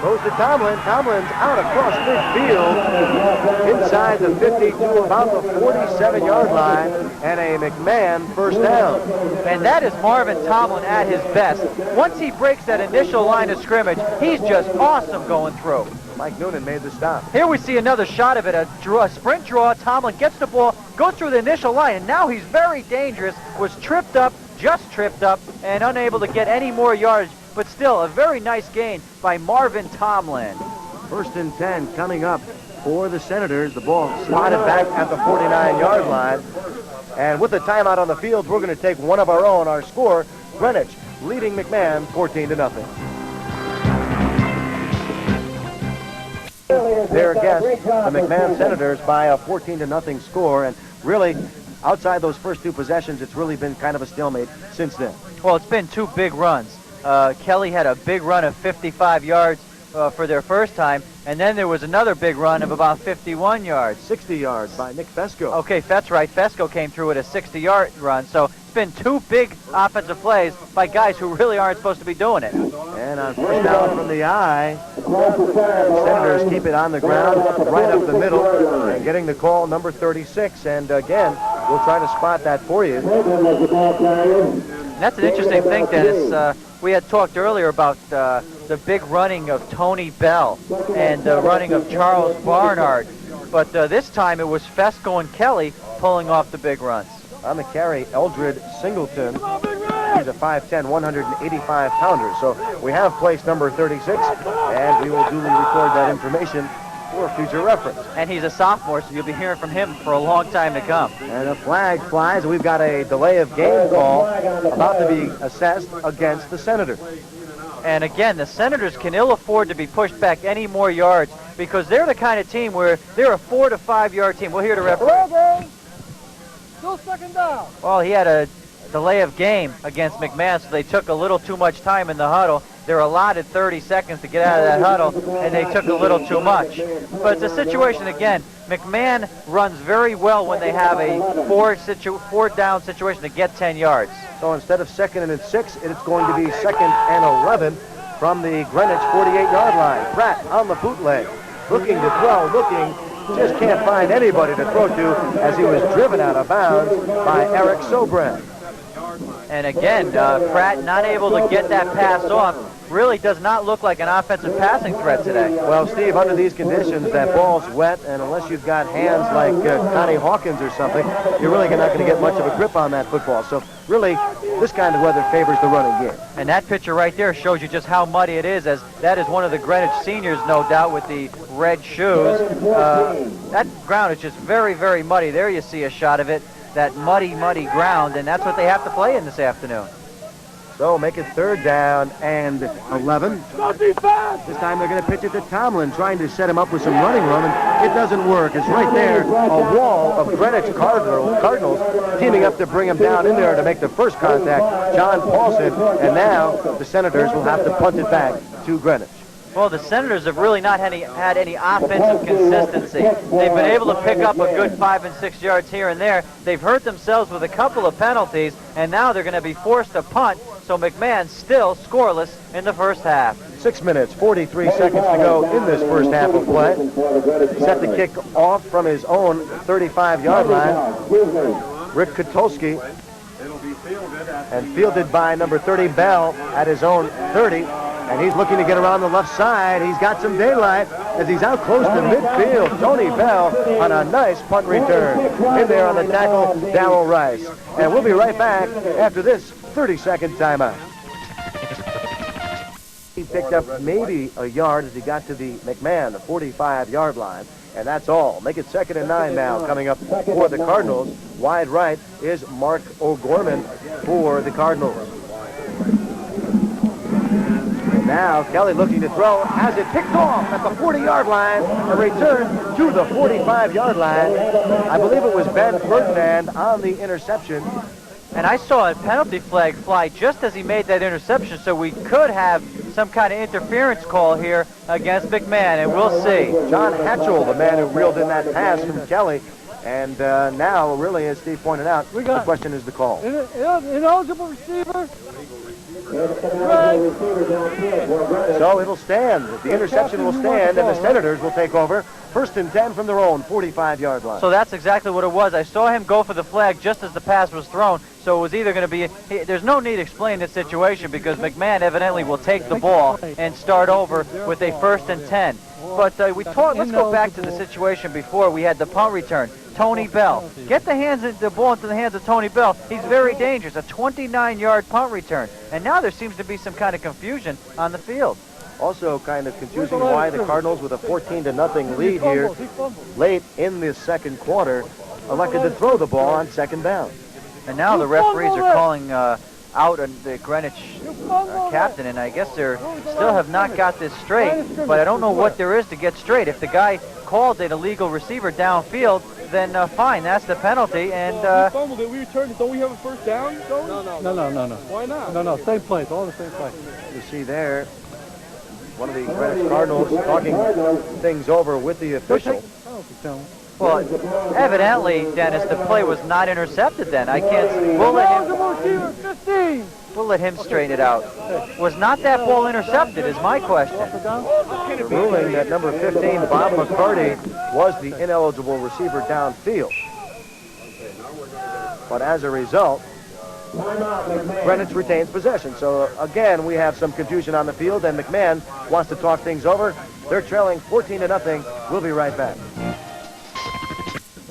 Goes to Tomlin. Tomlin's out across midfield inside the 50 to about the 47-yard line, and a McMahon first down. And that is Marvin Tomlin at his best. Once he breaks that initial line of scrimmage, he's just awesome going through. Mike Noonan made the stop. Here we see another shot of it, a sprint draw. Tomlin gets the ball, goes through the initial line, and now he's very dangerous. Was tripped up, just tripped up, and unable to get any more yards. But still, a very nice gain by Marvin Tomlin. 1st and 10 coming up for the Senators. The ball slotted back at the 49-yard line. And with the timeout on the field, we're going to take one of our own. Our score, Greenwich leading McMahon 14-0. Their guests, the McMahon Senators, by a 14-0 score. And really, outside those first 2 possessions, it's really been kind of a stalemate since then. Well, it's been 2 big runs. Kelly had a big run of 55 yards for their first time, and then there was another big run of about 51 yards. 60 yards by Nick Fesco. Okay, that's right. Fesco came through with a 60-yard run, so it's been 2 big offensive plays by guys who really aren't supposed to be doing it. And on first down from the eye, the Senators keep it on the ground right up the middle, and getting the call, number 36. And again, we'll try to spot that for you. That's an interesting thing, Dennis. We had talked earlier about the big running of Tony Bell and the running of Charles Barnard. But this time it was Fesco and Kelly pulling off the big runs. On the carry, Eldred Singleton. He's a 5'10", 185-pounder. So we have placed number 36, and we will duly record that information for future reference. And he's a sophomore, so you'll be hearing from him for a long time to come. And a flag flies. We've got a delay of game call about to be assessed against the Senators. And again, the Senators can ill afford to be pushed back any more yards because they're the kind of team where they're a 4 to 5 yard team. We'll hear the referee. Still 2nd down. Well, he had a delay of game against McMahon, so they took a little too much time in the huddle. They're allotted 30 seconds to get out of that huddle, and they took a little too much. But it's a situation, again, McMahon runs very well when they have a 4 down situation to get 10 yards. So instead of 2nd and 6, it's going to be 2nd and 11 from the Greenwich 48-yard line. Pratt on the bootleg, looking to throw, just can't find anybody to throw to as he was driven out of bounds by Eric Sobran. And again, Pratt not able to get that pass off. Really does not look like an offensive passing threat today. Well, Steve, under these conditions, that ball's wet, and unless you've got hands like Connie Hawkins or something, you're really not going to get much of a grip on that football. So really, this kind of weather favors the running game. And that picture right there shows you just how muddy it is, as that is one of the Greenwich seniors, no doubt, with the red shoes. That ground is just very, very muddy. There you see a shot of it, that muddy, muddy ground, and that's what they have to play in this afternoon. So make it 3rd down and 11. This time they're going to pitch it to Tomlin, trying to set him up with some running room, and it doesn't work. It's right there, a wall of Greenwich Cardinals teaming up to bring him down in there to make the first contact, John Paulson, and now the Senators will have to punt it back to Greenwich. Well, the Senators have really not had any offensive consistency. They've been able to pick up a good 5 and 6 yards here and there. They've hurt themselves with a couple of penalties, and now they're going to be forced to punt. So McMahon still scoreless in the first half. 6 minutes, 43 seconds to go in this first half of play. Set to kick off from his own 35-yard line. Rick Kotulski, and fielded by number 30, Bell, at his own 30. And he's looking to get around the left side. He's got some daylight as he's out close to midfield. Tony Bell on a nice punt return. In there on the tackle, Darrell Rice. And we'll be right back after this 30-second timeout. He picked up maybe a yard as he got to the McMahon, the 45-yard line. And that's all. Make it 2nd and 9 now coming up for the Cardinals. Wide right is Mark O'Gorman for the Cardinals. Now Kelly looking to throw, has it picked off at the 40-yard line, a return to the 45-yard line. I believe it was Ben Ferdinand on the interception. And I saw a penalty flag fly just as he made that interception, so we could have some kind of interference call here against McMahon, and we'll see. John Hatchell, the man who reeled in that pass from Kelly. And now, really, as Steve pointed out, the question is the call. Ineligible receiver. So it'll stand. The interception will stand, and the Senators will take over. 1st and 10 from their own 45-yard line. So that's exactly what it was. I saw him go for the flag just as the pass was thrown, so it was either going to be... There's no need to explain this situation because McMahon evidently will take the ball and start over with a 1st and 10. But let's go back to the situation before. We had the punt return. Tony Bell. Get the ball into the hands of Tony Bell. He's very dangerous. A 29-yard punt return. And now there seems to be some kind of confusion on the field. Also kind of confusing why the Cardinals, with a 14-0 lead here late in this second quarter, elected to throw the ball on 2nd down. And now the referees are calling out the Greenwich captain, and I guess they still have not got this straight, but I don't know what there is to get straight. If the guy called an illegal receiver downfield, then fine, that's the penalty. And we fumbled it, we returned it. Don't we have a 1st down? No. Why not? No, same place, all the same place. You see there, one of the Greenwich Cardinals talking things over with the official. Well, evidently, Dennis, the play was not intercepted then. I can't see. We'll let him straighten it out. Was not that ball intercepted is my question. Ruling that number 15, Bob McCarty, was the ineligible receiver downfield. But as a result, Greenwich retains possession. So again, we have some confusion on the field, and McMahon wants to talk things over. They're trailing 14-0. We'll be right back.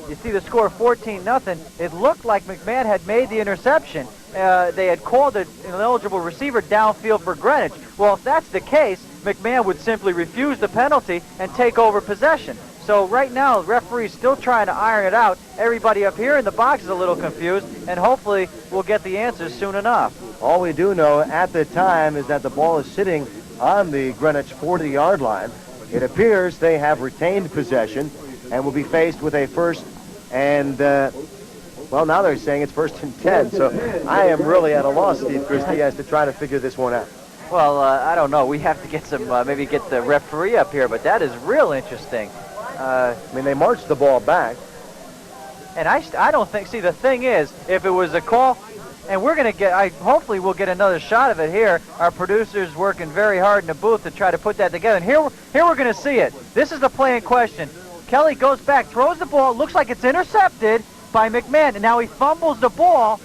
You see the score 14-0. It looked like McMahon had made the interception. They had called an ineligible receiver downfield for Greenwich. Well, if that's the case, McMahon would simply refuse the penalty and take over possession. So right now, the referee's still trying to iron it out. Everybody up here in the box is a little confused, and hopefully we'll get the answers soon enough. All we do know at the time is that the ball is sitting on the Greenwich 40-yard line. It appears they have retained possession and will be faced with a 1st and, well, now they're saying it's 1st and 10. So I am really at a loss, Steve Christie, as to try to figure this one out. Well, I don't know. We have to get some, maybe get the referee up here, but that is real interesting. I mean, they marched the ball back. And I don't think, see, the thing is, if it was a call, and we're going to get, hopefully we'll get another shot of it here. Our producer's working very hard in the booth to try to put that together. And here we're going to see it. This is the play in question. Kelly goes back, throws the ball, looks like it's intercepted by McMahon, and now he fumbles the ball.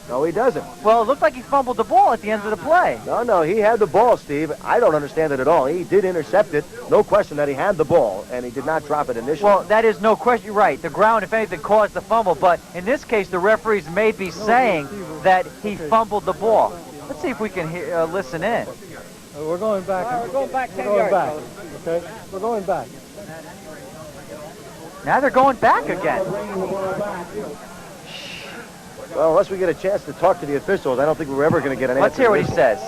No, he doesn't. Well, it looked like he fumbled the ball at the end of the play. No, he had the ball, Steve. I don't understand it at all. He did intercept it. No question that he had the ball, and he did not drop it initially. Well, that is no question. You're right. The ground, if anything, caused the fumble, but in this case, the referees may be saying that he fumbled the ball. Let's see if we can listen in. We're going back. We're going back 10 We're going yards. back. Okay? We're going back. Now they're going back again. Well, unless we get a chance to talk to the officials, I don't think we're ever going to get an answer. Let's hear what he says.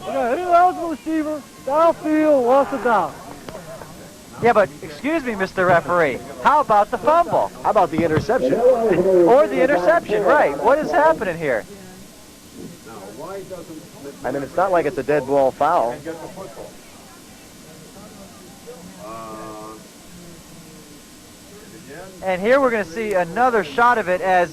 Ineligible receiver, downfield, lost it down. Yeah, but excuse me, Mr. Referee. How about the fumble? How about the interception? Or the interception, right. What is happening here? I mean, it's not like it's a dead ball foul. And here we're going to see another shot of it as,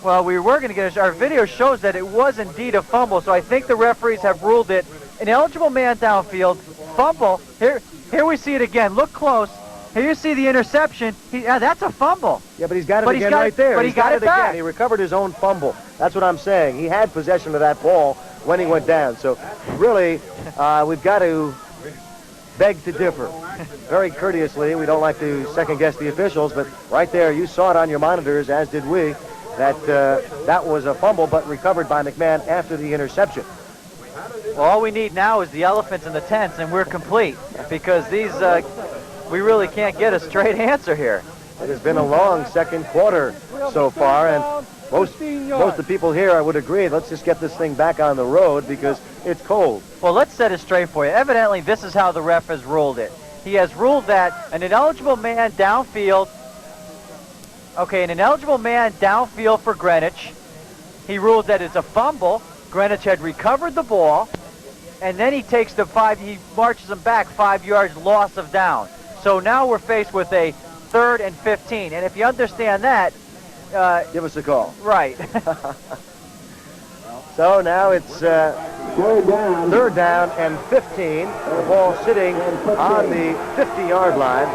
well, we were going to get our video shows that it was indeed a fumble, so I think the referees have ruled it an eligible man downfield, fumble. Here we see it again. Look close. Here you see the interception. That's a fumble. Yeah, but he's got it again right there. But he got it back. Again. He recovered his own fumble. That's what I'm saying. He had possession of that ball when he went down. So really, we've got to beg to differ. Very courteously, we don't like to second-guess the officials, but right there, you saw it on your monitors, as did we, that that was a fumble, but recovered by McMahon after the interception. Well, all we need now is the elephants and the tents, and we're complete, because these, we really can't get a straight answer here. It has been a long second quarter so far, and most of the people here, I would agree, let's just get this thing back on the road because it's cold. Well, let's set it straight for you. Evidently, this is how the ref has ruled it. He has ruled that an ineligible man downfield, an ineligible man downfield for Greenwich. He ruled that it's a fumble. Greenwich had recovered the ball. and then he takes he marches them back 5 yards, loss of down. So now we're faced with a 3rd and 15, and if you understand that, give us a call. Right. So now it's 3rd down and 15. The ball sitting on the 50-yard line,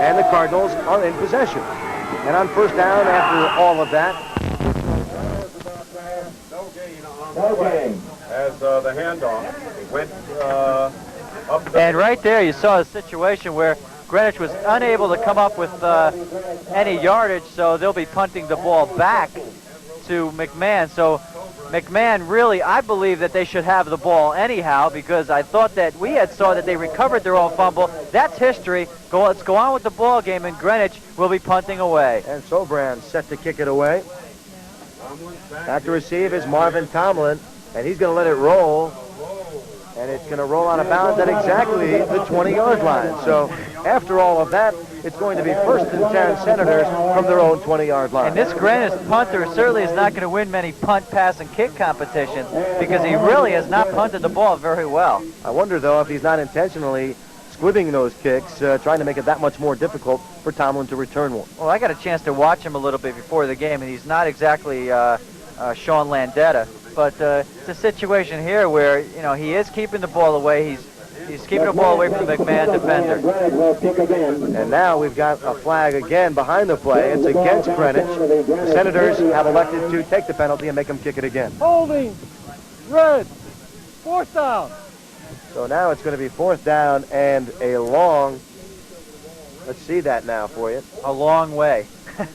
and the Cardinals are in possession. And on 1st down, after all of that, No gain. As the handoff went up. And right there, you saw a situation where Greenwich was unable to come up with any yardage, so they'll be punting the ball back to McMahon. So McMahon really, I believe that they should have the ball anyhow, because I thought that we had saw that they recovered their own fumble. That's history. Let's go on with the ball game, and Greenwich will be punting away. and Sobran set to kick it away. Back to receive is Marvin Tomlin, and he's going to let it roll. And it's going to roll out of bounds at exactly the 20-yard line. So after all of that, it's going to be 1st and 10 Senators from their own 20-yard line. And this Greenwich punter certainly is not going to win many punt, pass, and kick competitions, because he really has not punted the ball very well. I wonder, though, if he's not intentionally squibbing those kicks, trying to make it that much more difficult for Tomlin to return one. Well, I got a chance to watch him a little bit before the game, and he's not exactly Sean Landetta. But it's a situation here where, you know, he is keeping the ball away. He's keeping the ball away from the McMahon defender. And now we've got a flag again behind the play. It's against Greenwich. The Senators have elected to take the penalty and make them kick it again. Holding. Red. 4th down. So now it's going to be 4th down and a long, let's see that now for you. A long way.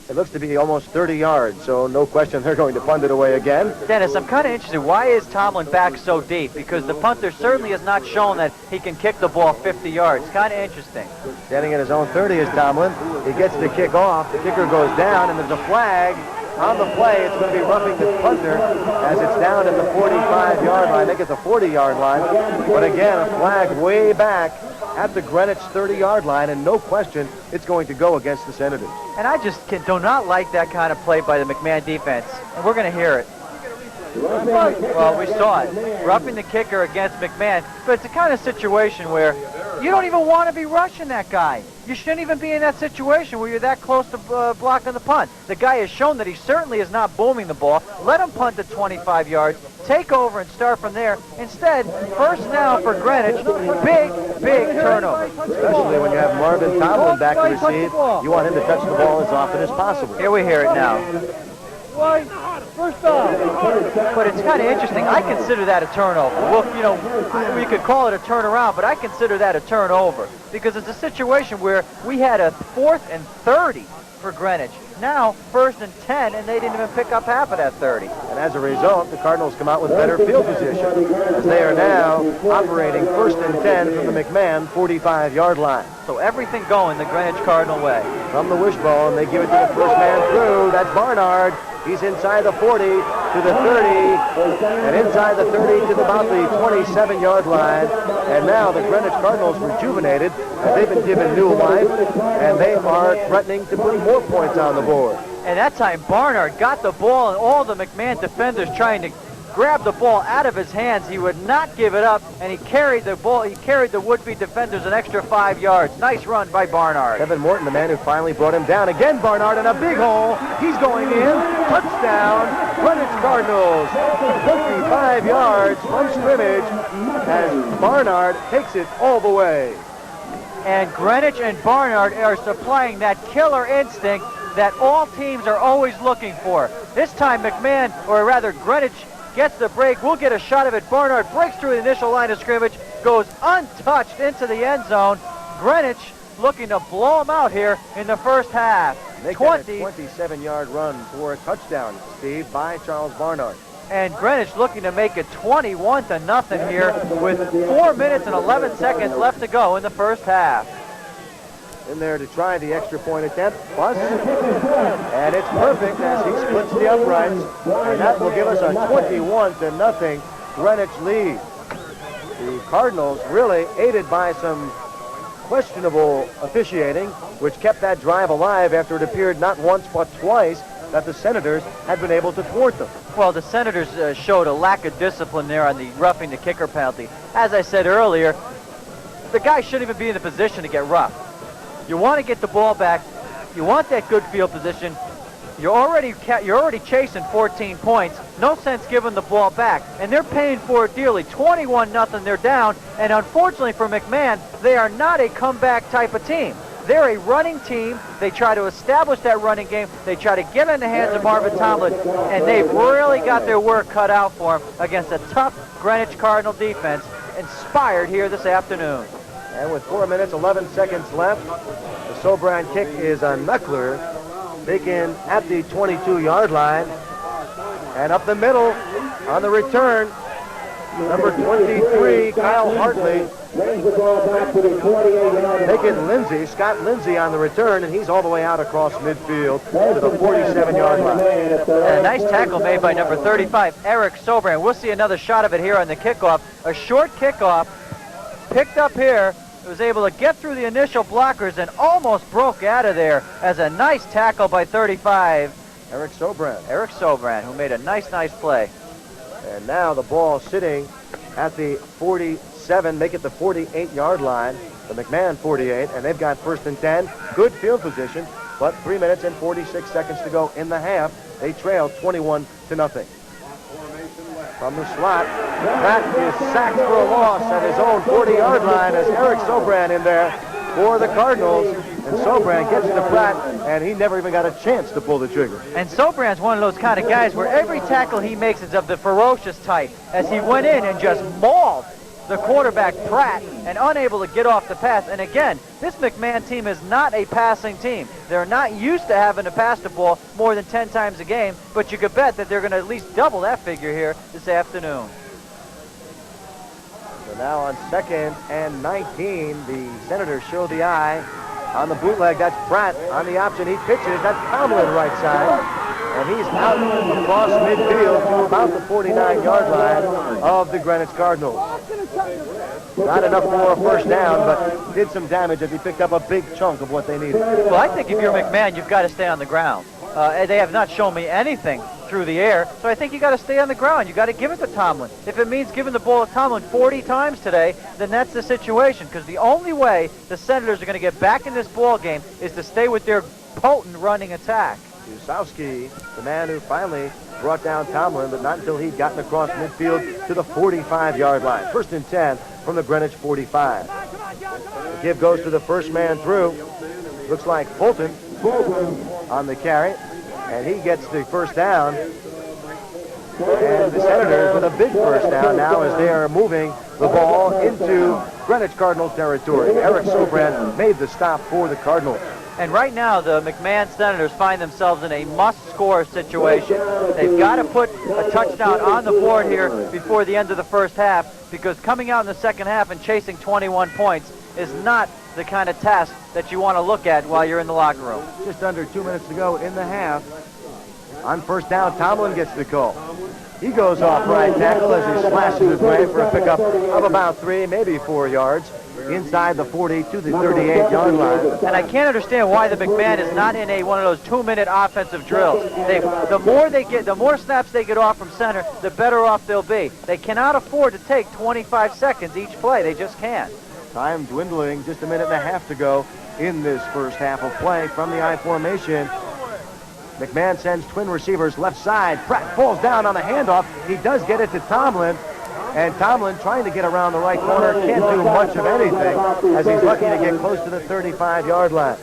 It looks to be almost 30 yards, so no question they're going to punt it away again. Dennis, I'm kind of interested. Why is Tomlin back so deep? Because the punter certainly has not shown that he can kick the ball 50 yards. Kind of interesting. Standing at his own 30 is Tomlin. He gets the kick off. The kicker goes down, and there's a flag on the play. It's going to be roughing the punter as it's down at the 45-yard line. I think it's the 40-yard line. But again, a flag way back at the Greenwich 30-yard line, and no question it's going to go against the Senators. And I just do not like that kind of play by the McMahon defense. And we're going to hear it. Well, we saw it. Roughing the kicker against McMahon. But it's the kind of situation where you don't even want to be rushing that guy. You shouldn't even be in that situation where you're that close to blocking the punt. The guy has shown that he certainly is not booming the ball. Let him punt to 25 yards. Take over and start from there. Instead, 1st down for Greenwich. Big turnover. Especially when you have Marvin Tomlin back to receive. You want him to touch the ball as often as possible. Here we hear it now. White. 1st down. But it's kind of interesting. I consider that a turnover. Well, you know, we could call it a turnaround, but I consider that a turnover because it's a situation where we had a 4th and 30 for Greenwich. Now, 1st and 10, and they didn't even pick up half of that 30. And as a result, the Cardinals come out with better field position as they are now operating 1st and 10 from the McMahon 45-yard line. So everything going the Greenwich Cardinal way. From the wishbone, they give it to the first man through. That's Barnard. He's inside the 40 to the 30, and inside the 30 to about the 27-yard line. And now the Greenwich Cardinals rejuvenated as they've been given new life, and they are threatening to put more points on the board. And that time Barnard got the ball, and all the McMahon defenders trying to grab the ball out of his hands. He would not give it up, and he carried the ball. He carried the would-be defenders an extra 5 yards. Nice run by Barnard. Kevin Morton, the man who finally brought him down. Again, Barnard in a big hole. He's going in. Touchdown, Greenwich Cardinals. 55 yards from scrimmage as Barnard takes it all the way. And Greenwich and Barnard are supplying that killer instinct that all teams are always looking for. This time McMahon, or rather Greenwich, gets the break. We'll get a shot of it. Barnard breaks through the initial line of scrimmage, goes untouched into the end zone. Greenwich looking to blow them out here in the 1st half. Make that a 27-yard run for a touchdown, Steve, by Charles Barnard. And Greenwich looking to make it 21-0 here with 4 minutes and 11 seconds left to go in the 1st half. In there to try the extra point attempt, plus, and it's perfect as he splits the uprights, and that will give us a 21-0 Greenwich lead. The Cardinals really aided by some questionable officiating, which kept that drive alive after it appeared not once but twice that the Senators had been able to thwart them. Well, the Senators showed a lack of discipline there on the roughing the kicker penalty. As I said earlier, the guy shouldn't even be in the position to get roughed. You want to get the ball back. You want that good field position. You're already chasing 14 points. No sense giving the ball back. And they're paying for it dearly. 21-0, they're down. And unfortunately for McMahon, they are not a comeback type of team. They're a running team. They try to establish that running game. They try to get in the hands of Marvin Tomlin. And they've really got their work cut out for them against a tough Greenwich Cardinal defense, inspired here this afternoon. And with 4 minutes, 11 seconds left, the Sobran kick is a knuckler, taken at the 22-yard line. And up the middle on the return, number 23, Kyle Hartley, taking Lindsay, Scott Lindsay on the return, and he's all the way out across midfield to the 47-yard line. And a nice tackle made by number 35, Eric Sobran. We'll see another shot of it here on the kickoff. A short kickoff, picked up here, was able to get through the initial blockers and almost broke out of there as a nice tackle by 35. Eric Sobran, who made a nice play. And now the ball sitting at the 47, make it the 48-yard line, the McMahon 48, and they've got 1st and 10. Good field position, but 3 minutes and 46 seconds to go in the half. They trail 21-0. From the slot, that is sacked for a loss at his own 40-yard line as Eric Sobran in there for the Cardinals. And Sobran gets to Pratt, and he never even got a chance to pull the trigger. And Sobran's one of those kind of guys where every tackle he makes is of the ferocious type, as he went in and just mauled the quarterback Pratt and unable to get off the pass. And again, this McMahon team is not a passing team. They're not used to having to pass the ball more than 10 times a game, but you could bet that they're going to at least double that figure here this afternoon. So now on 2nd and 19, the Senators show the eye on the bootleg. That's Pratt on the option. He pitches. That's Tomlin right side. And he's out across midfield to about the 49-yard line of the Greenwich Cardinals. Not enough for a first down, but did some damage as he picked up a big chunk of what they needed. Well, I think if you're McMahon, you've got to stay on the ground. They have not shown me anything through the air, so I think you got to stay on the ground. You got to give it to Tomlin. If it means giving the ball to Tomlin 40 times today, then that's the situation, because the only way the Senators are going to get back in this ball game is to stay with their potent running attack. Usowski, the man who finally brought down Tomlin, but not until he'd gotten across midfield to the 45-yard line. 1st and 10 from the Greenwich 45. The give goes to the first man through. Looks like Fulton on the carry, and he gets the first down. And the Senators with a big first down now as they are moving the ball into Greenwich Cardinals territory. Eric Sobran made the stop for the Cardinals. And right now, the McMahon Senators find themselves in a must-score situation. They've got to put a touchdown on the board here before the end of the first half, because coming out in the second half and chasing 21 points is not the kind of task that you want to look at while you're in the locker room. Just under 2 minutes to go in the half. On first down, Tomlin gets the call. He goes off right tackle as he slashes his way for a pickup of about 3, maybe 4 yards. Inside the 40 to the 38-yard line. And I can't understand why the McMahon is not in one of those 2-minute offensive drills. The more snaps they get off from center, the better off they'll be. They cannot afford to take 25 seconds each play. They just can't. Time dwindling, just a minute and a half to go in this first half of play from the I formation. McMahon sends twin receivers left side. Pratt falls down on the handoff. He does get it to Tomlin. And Tomlin, trying to get around the right corner, can't do much of anything as he's lucky to get close to the 35-yard line.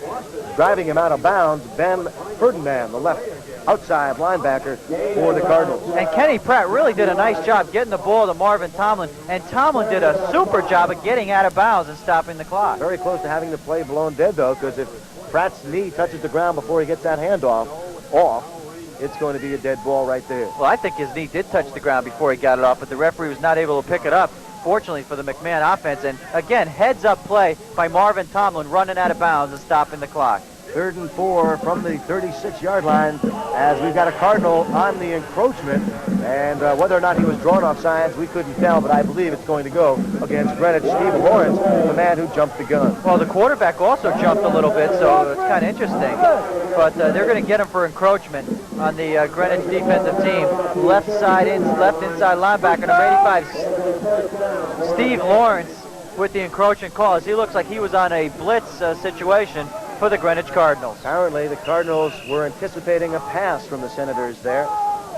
Driving him out of bounds, Ben Ferdinand, the left outside linebacker for the Cardinals. And Kenny Pratt really did a nice job getting the ball to Marvin Tomlin, and Tomlin did a super job of getting out of bounds and stopping the clock. Very close to having the play blown dead, though, because if Pratt's knee touches the ground before he gets that handoff off, it's going to be a dead ball right there. Well, I think his knee did touch the ground before he got it off, but the referee was not able to pick it up, fortunately for the McMahon offense. And again, heads-up play by Marvin Tomlin running out of bounds and stopping the clock. 3rd and 4 from the 36-yard line as we've got a Cardinal on the encroachment. And whether or not he was drawn off sides, we couldn't tell, but I believe it's going to go against Greenwich. Steve Lawrence, the man who jumped the gun. Well, the quarterback also jumped a little bit, so it's kind of interesting. But they're going to get him for encroachment. on the Greenwich defensive team. Left inside linebacker, number 85, Steve Lawrence, with the encroaching calls. He looks like he was on a blitz situation for the Greenwich Cardinals. Apparently, the Cardinals were anticipating a pass from the Senators there.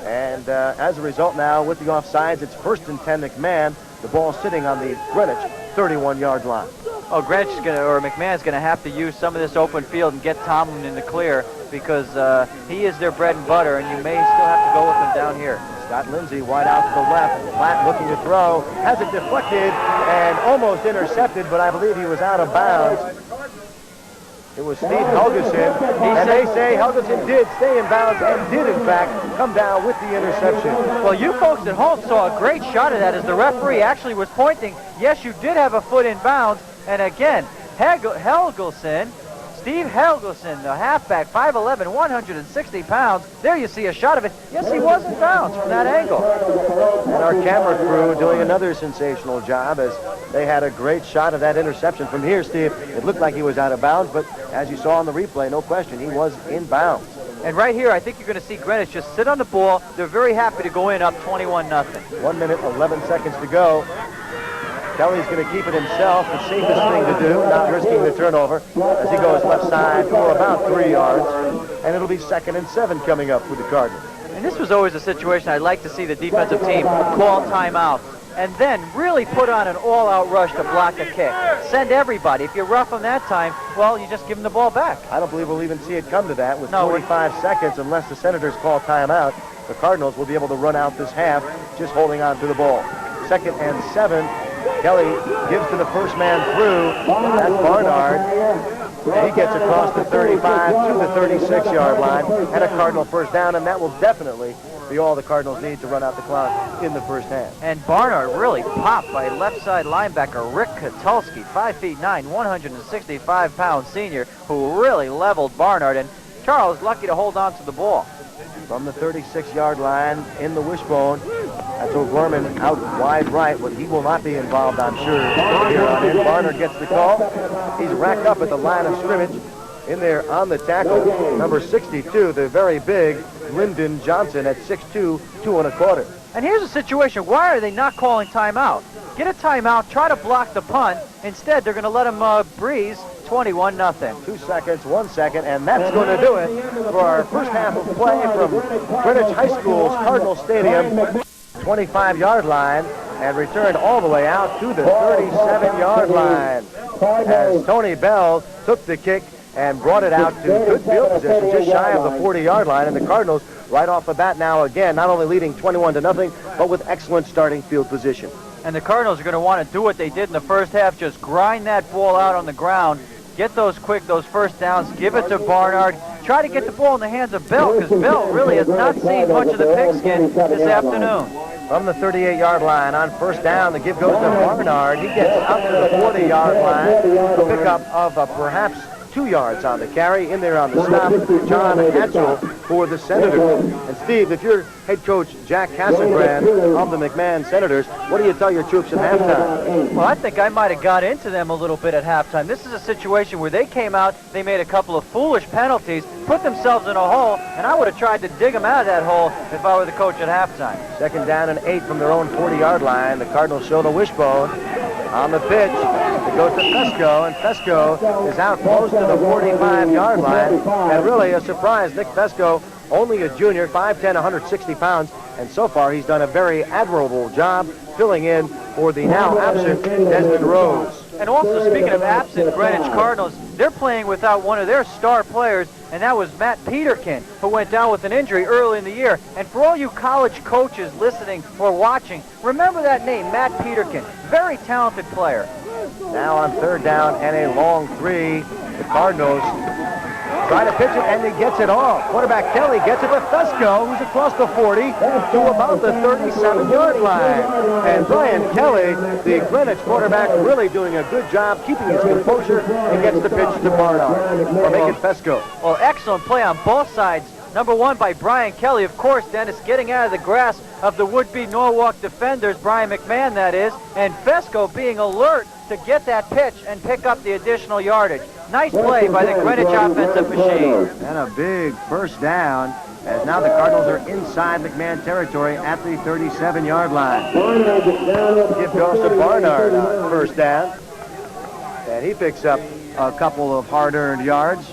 And as a result now, with the offsides, it's 1st and 10 McMahon. The ball sitting on the Greenwich 31-yard line. Oh, Greenwich is McMahon's going to have to use some of this open field and get Tomlin in the clear, because he is their bread and butter, and you may still have to go with him down here. Scott Lindsay wide out to the left. Platt looking to throw. Has it deflected and almost intercepted, but I believe he was out of bounds. It was Steve Helgeson, and they say Helgeson did stay in bounds and did, in fact, come down with the interception. Well, you folks at home saw a great shot of that as the referee actually was pointing. Yes, you did have a foot in bounds, and again, Helgeson, Steve Helgeson, the halfback, 5'11", 160 pounds. There you see a shot of it. Yes, he was in bounds from that angle. And our camera crew doing another sensational job as they had a great shot of that interception. From here, Steve, it looked like he was out of bounds, but as you saw on the replay, no question, he was in bounds. And right here, I think you're going to see Greenwich just sit on the ball. They're very happy to go in up 21-0. 1 minute, 11 seconds to go. Kelly's going to keep it himself, the safest thing to do, not risking the turnover, as he goes left side for about 3 yards. And it'll be 2nd and 7 coming up with the Cardinals. And this was always a situation I'd like to see the defensive team call timeout and then really put on an all-out rush to block a kick. Send everybody. If you rough them that time, well, you just give them the ball back. I don't believe we'll even see it come to that with 45 seconds, unless the Senators call timeout. The Cardinals will be able to run out this half just holding on to the ball. 2nd and 7. Kelly gives to the first man through. That's Barnard. He gets across the 35 to the 36-yard line, and a Cardinal first down, and that will definitely be all the Cardinals need to run out the clock in the first half. And Barnard really popped by left side linebacker Rick Katulski, 5'9", 165-pound senior, who really leveled Barnard, and Charles lucky to hold on to the ball. From the 36-yard line in the wishbone, that's O'Gorman out wide right, but he will not be involved, I'm sure, here on in. Barnard gets the call. He's racked up at the line of scrimmage. In there on the tackle, number 62, the very big Lyndon Johnson at 6'2", 2 1/4. And here's a situation. Why are they not calling timeout? Get a timeout, try to block the punt. Instead, they're going to let them breeze 21-0. 2 seconds, 1 second, and that's going to do it for our first half of play from Greenwich High School's Cardinal Stadium. 25-yard line, and returned all the way out to the 37-yard line. As Tony Bell took the kick and brought it out to good field position, just shy of the 40-yard line, and the Cardinals right off the bat now again, not only leading 21-0, but with excellent starting field position. And the Cardinals are going to want to do what they did in the first half, just grind that ball out on the ground, get those first downs, give it to Barnard, try to get the ball in the hands of Bell, because Bell really has not seen much of the pigskin this afternoon. From the 38-yard line on first down, the give goes to Barnard. He gets out to the 40-yard line, a pickup of perhaps 2 yards on the carry. In there on the stop, John Hatchell for the Senators. And Steve, if you're head coach Jack Casagrande of the McMahon Senators, what do you tell your troops at halftime? Well, I think I might have got into them a little bit at halftime. This is a situation where they came out, they made a couple of foolish penalties, put themselves in a hole, and I would have tried to dig them out of that hole if I were the coach at halftime. 2nd down and 8 from their own 40-yard line. The Cardinals show the wishbone on the pitch. It goes to Fesco, and Fesco is out close to the 45-yard line. And really a surprise, Nick Fesco, only a junior, 5'10", 160 pounds, and so far he's done a very admirable job filling in for the now absent Desmond Rose. And also, speaking of absent Greenwich Cardinals, they're playing without one of their star players, and that was Matt Peterkin, who went down with an injury early in the year. And for all you college coaches listening or watching, remember that name, Matt Peterkin. Very talented player. Now on 3rd down and a long 3, the Cardinals try to pitch it, and he gets it off. Quarterback Kelly gets it to Fesco, who's across the 40 to about the 37-yard line. And Brien Kelly, the Greenwich quarterback, really doing a good job keeping his composure, and gets the pitch to Barnard, or make it Fesco. Well, excellent play on both sides. Number 1 by Brien Kelly, of course, Dennis, getting out of the grasp of the would-be Norwalk defenders, Brian McMahon, that is, and Fesco being alert to get that pitch and pick up the additional yardage. Nice play by the Greenwich offensive machine. And a big first down as now the Cardinals are inside McMahon territory at the 37-yard line. Give goes to Barnard on first down. And he picks up a couple of hard-earned yards.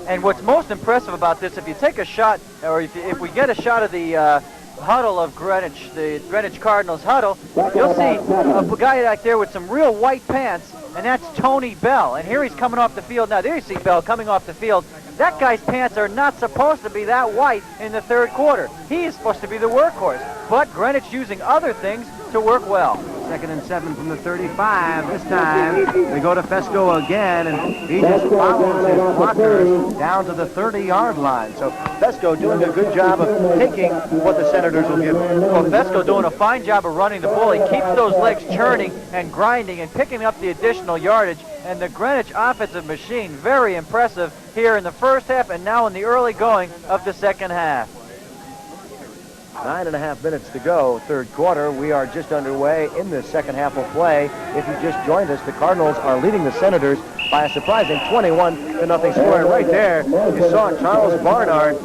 And what's most impressive about this, if you take a shot, or if we get a shot of the huddle of Greenwich, the Greenwich Cardinals huddle, you'll see a guy back there with some real white pants, and that's Tony Bell. And here he's coming off the field now. There you see Bell coming off the field. That guy's pants are not supposed to be that white in the third quarter. He is supposed to be the workhorse, but Greenwich using other things to work well. 2nd and 7 from the 35. This time they go to Fesco again, and he just follows his blockers down to the 30-yard line. So Fesco doing a good job of taking what the Senators will give him. Well, Fesco doing a fine job of running the ball. He keeps those legs churning and grinding and picking up the additional yardage. And the Greenwich offensive machine, very impressive here in the first half and now in the early going of the second half. 9.5 minutes to go, third quarter. We are just underway in the second half of play. If you just joined us, the Cardinals are leading the Senators by a surprising 21-0 score. And right there, you saw Charles Barnard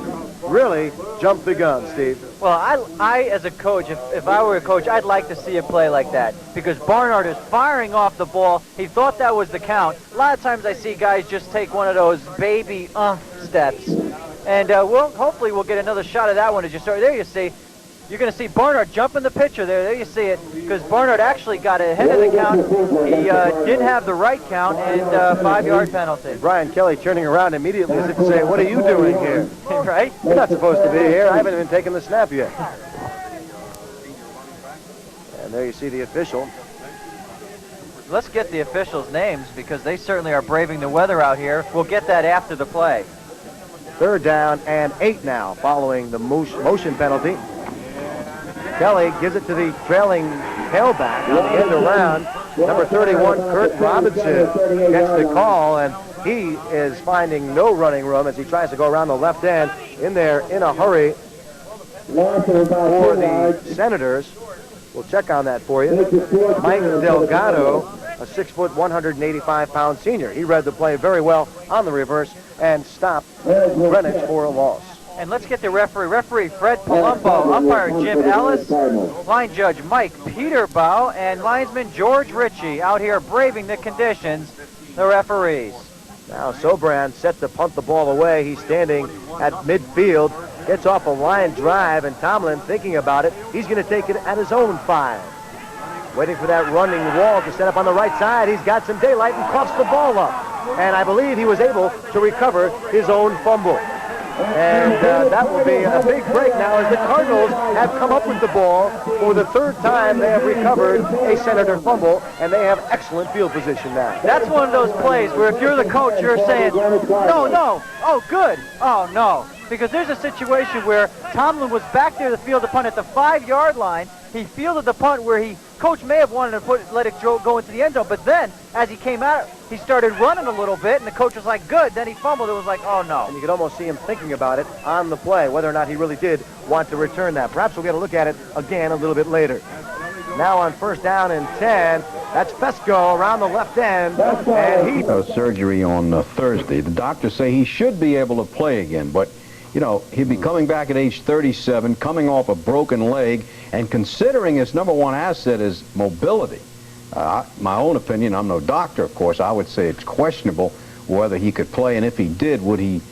really jump the gun, Steve. Well, I as a coach, if I were a coach, I'd like to see a play like that because Barnard is firing off the ball. He thought that was the count. A lot of times I see guys just take one of those baby steps. And hopefully we'll get another shot of that one as you start. There you see. You're going to see Barnard jumping the pitcher there. There you see it, because Barnard actually got ahead of the count. He didn't have the right count, and 5-yard penalty. Brian Kelly turning around immediately as if to say, what are you doing here? Right? You're not supposed to be here. I haven't even taken the snap yet. And there you see the official. Let's get the officials' names, because they certainly are braving the weather out here. We'll get that after the play. 3rd down and 8 now following the motion penalty. Kelly gives it to the trailing tailback on the end around. Number 31, Kurt Robinson, gets the call, and he is finding no running room as he tries to go around the left end in there in a hurry for the Senators. We'll check on that for you. Mike Delgado, a 6-foot, 185-pound senior. He read the play very well on the reverse and stopped Greenwich for a loss. And let's get the referee. Referee Fred Palumbo, umpire Jim Ellis, line judge Mike Peterbaugh, and linesman George Ritchie out here braving the conditions, the referees. Now Sobran set to punt the ball away. He's standing at midfield, gets off a line drive, and Tomlin thinking about it. He's going to take it at his own 5. Waiting for that running wall to set up on the right side. He's got some daylight and coughs the ball up. And I believe he was able to recover his own fumble. And that will be a big break now as the Cardinals have come up with the ball. For the 3rd time, they have recovered a Senator fumble, and they have excellent field position now. That's one of those plays where if you're the coach, you're saying, no, oh, good, oh, no. Because there's a situation where Tomlin was back there to field the punt at the 5-yard line. He fielded the punt where coach may have wanted to let it go into the end zone, but then as he came out, he started running a little bit, and the coach was like, good. Then he fumbled. It was like, oh, no. And you could almost see him thinking about it on the play, whether or not he really did want to return that. Perhaps we'll get a look at it again a little bit later. Now on 1st down and 10, that's Fesco around the left end, and he... surgery on Thursday. The doctors say he should be able to play again, but, you know, he'd be coming back at age 37, coming off a broken leg, and considering his #1 asset is mobility. My own opinion, I'm no doctor, of course, I would say it's questionable whether he could play, and if he did, would he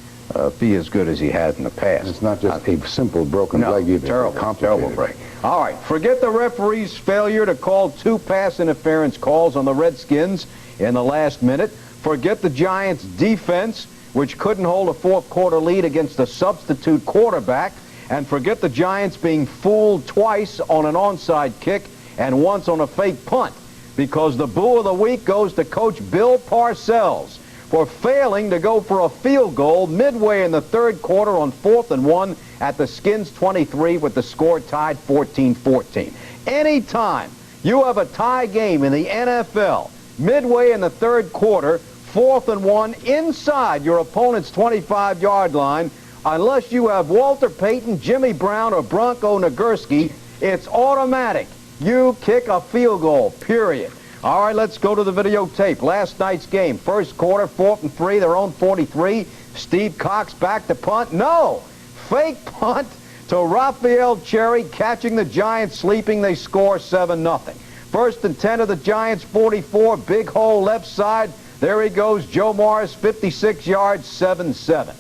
be as good as he had in the past? It's not just a simple broken leg. Terrible break. All right, forget the referee's failure to call 2 pass interference calls on the Redskins in the last minute. Forget the Giants' defense, which couldn't hold a 4th-quarter lead against a substitute quarterback. And forget the Giants being fooled twice on an onside kick and once on a fake punt, because the boo of the week goes to Coach Bill Parcells for failing to go for a field goal midway in the 3rd quarter on 4th and 1 at the Skins 23 with the score tied 14-14. Anytime you have a tie game in the NFL midway in the 3rd quarter, 4th and 1 inside your opponent's 25-yard line, unless you have Walter Payton, Jimmy Brown, or Bronco Nagurski, it's automatic. You kick a field goal, period. All right, let's go to the videotape. Last night's game, 1st quarter, 4th and 3, their own 43. Steve Cox back to punt. No! fake punt to Raphael Cherry, catching the Giants sleeping. They score 7-0. First and 10 of the Giants' 44, big hole left side. There he goes, Joe Morris, 56 yards, 7-7.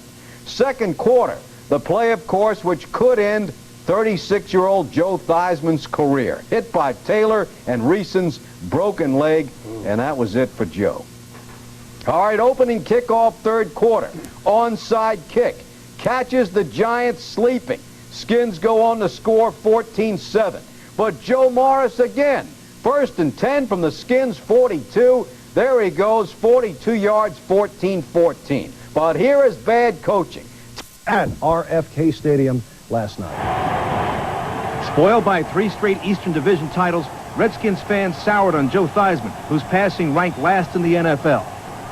Second quarter, the play, of course, which could end 36-year-old Joe Theismann's career. Hit by Taylor and Reeson's broken leg, and that was it for Joe. All right, opening kickoff, third quarter. Onside kick. Catches the Giants sleeping. Skins go on to score 14-7. But Joe Morris again. First and 10 from the Skins' 42. There he goes, 42 yards, 14-14. But here is bad coaching. At RFK Stadium last night. Spoiled by 3 straight Eastern Division titles, Redskins fans soured on Joe Theismann, whose passing ranked last in the NFL.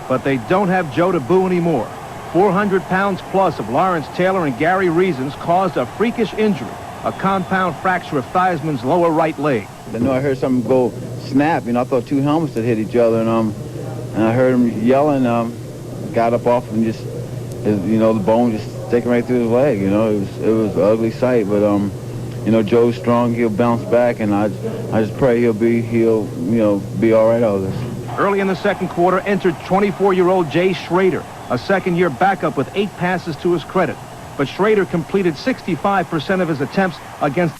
But they don't have Joe to boo anymore. 400 pounds plus of Lawrence Taylor and Gary Reasons caused a freakish injury, a compound fracture of Theismann's lower right leg. I know I heard something go snap. I thought 2 helmets had hit each other, and I heard him yelling. Got up off and just, the bone just sticking right through his leg. It was an ugly sight, but Joe's strong. He'll bounce back, and I just pray he'll be all right out of this. Early in the second quarter, entered 24-year-old Jay Schrader, a second-year backup with 8 passes to his credit. But Schrader completed 65% of his attempts against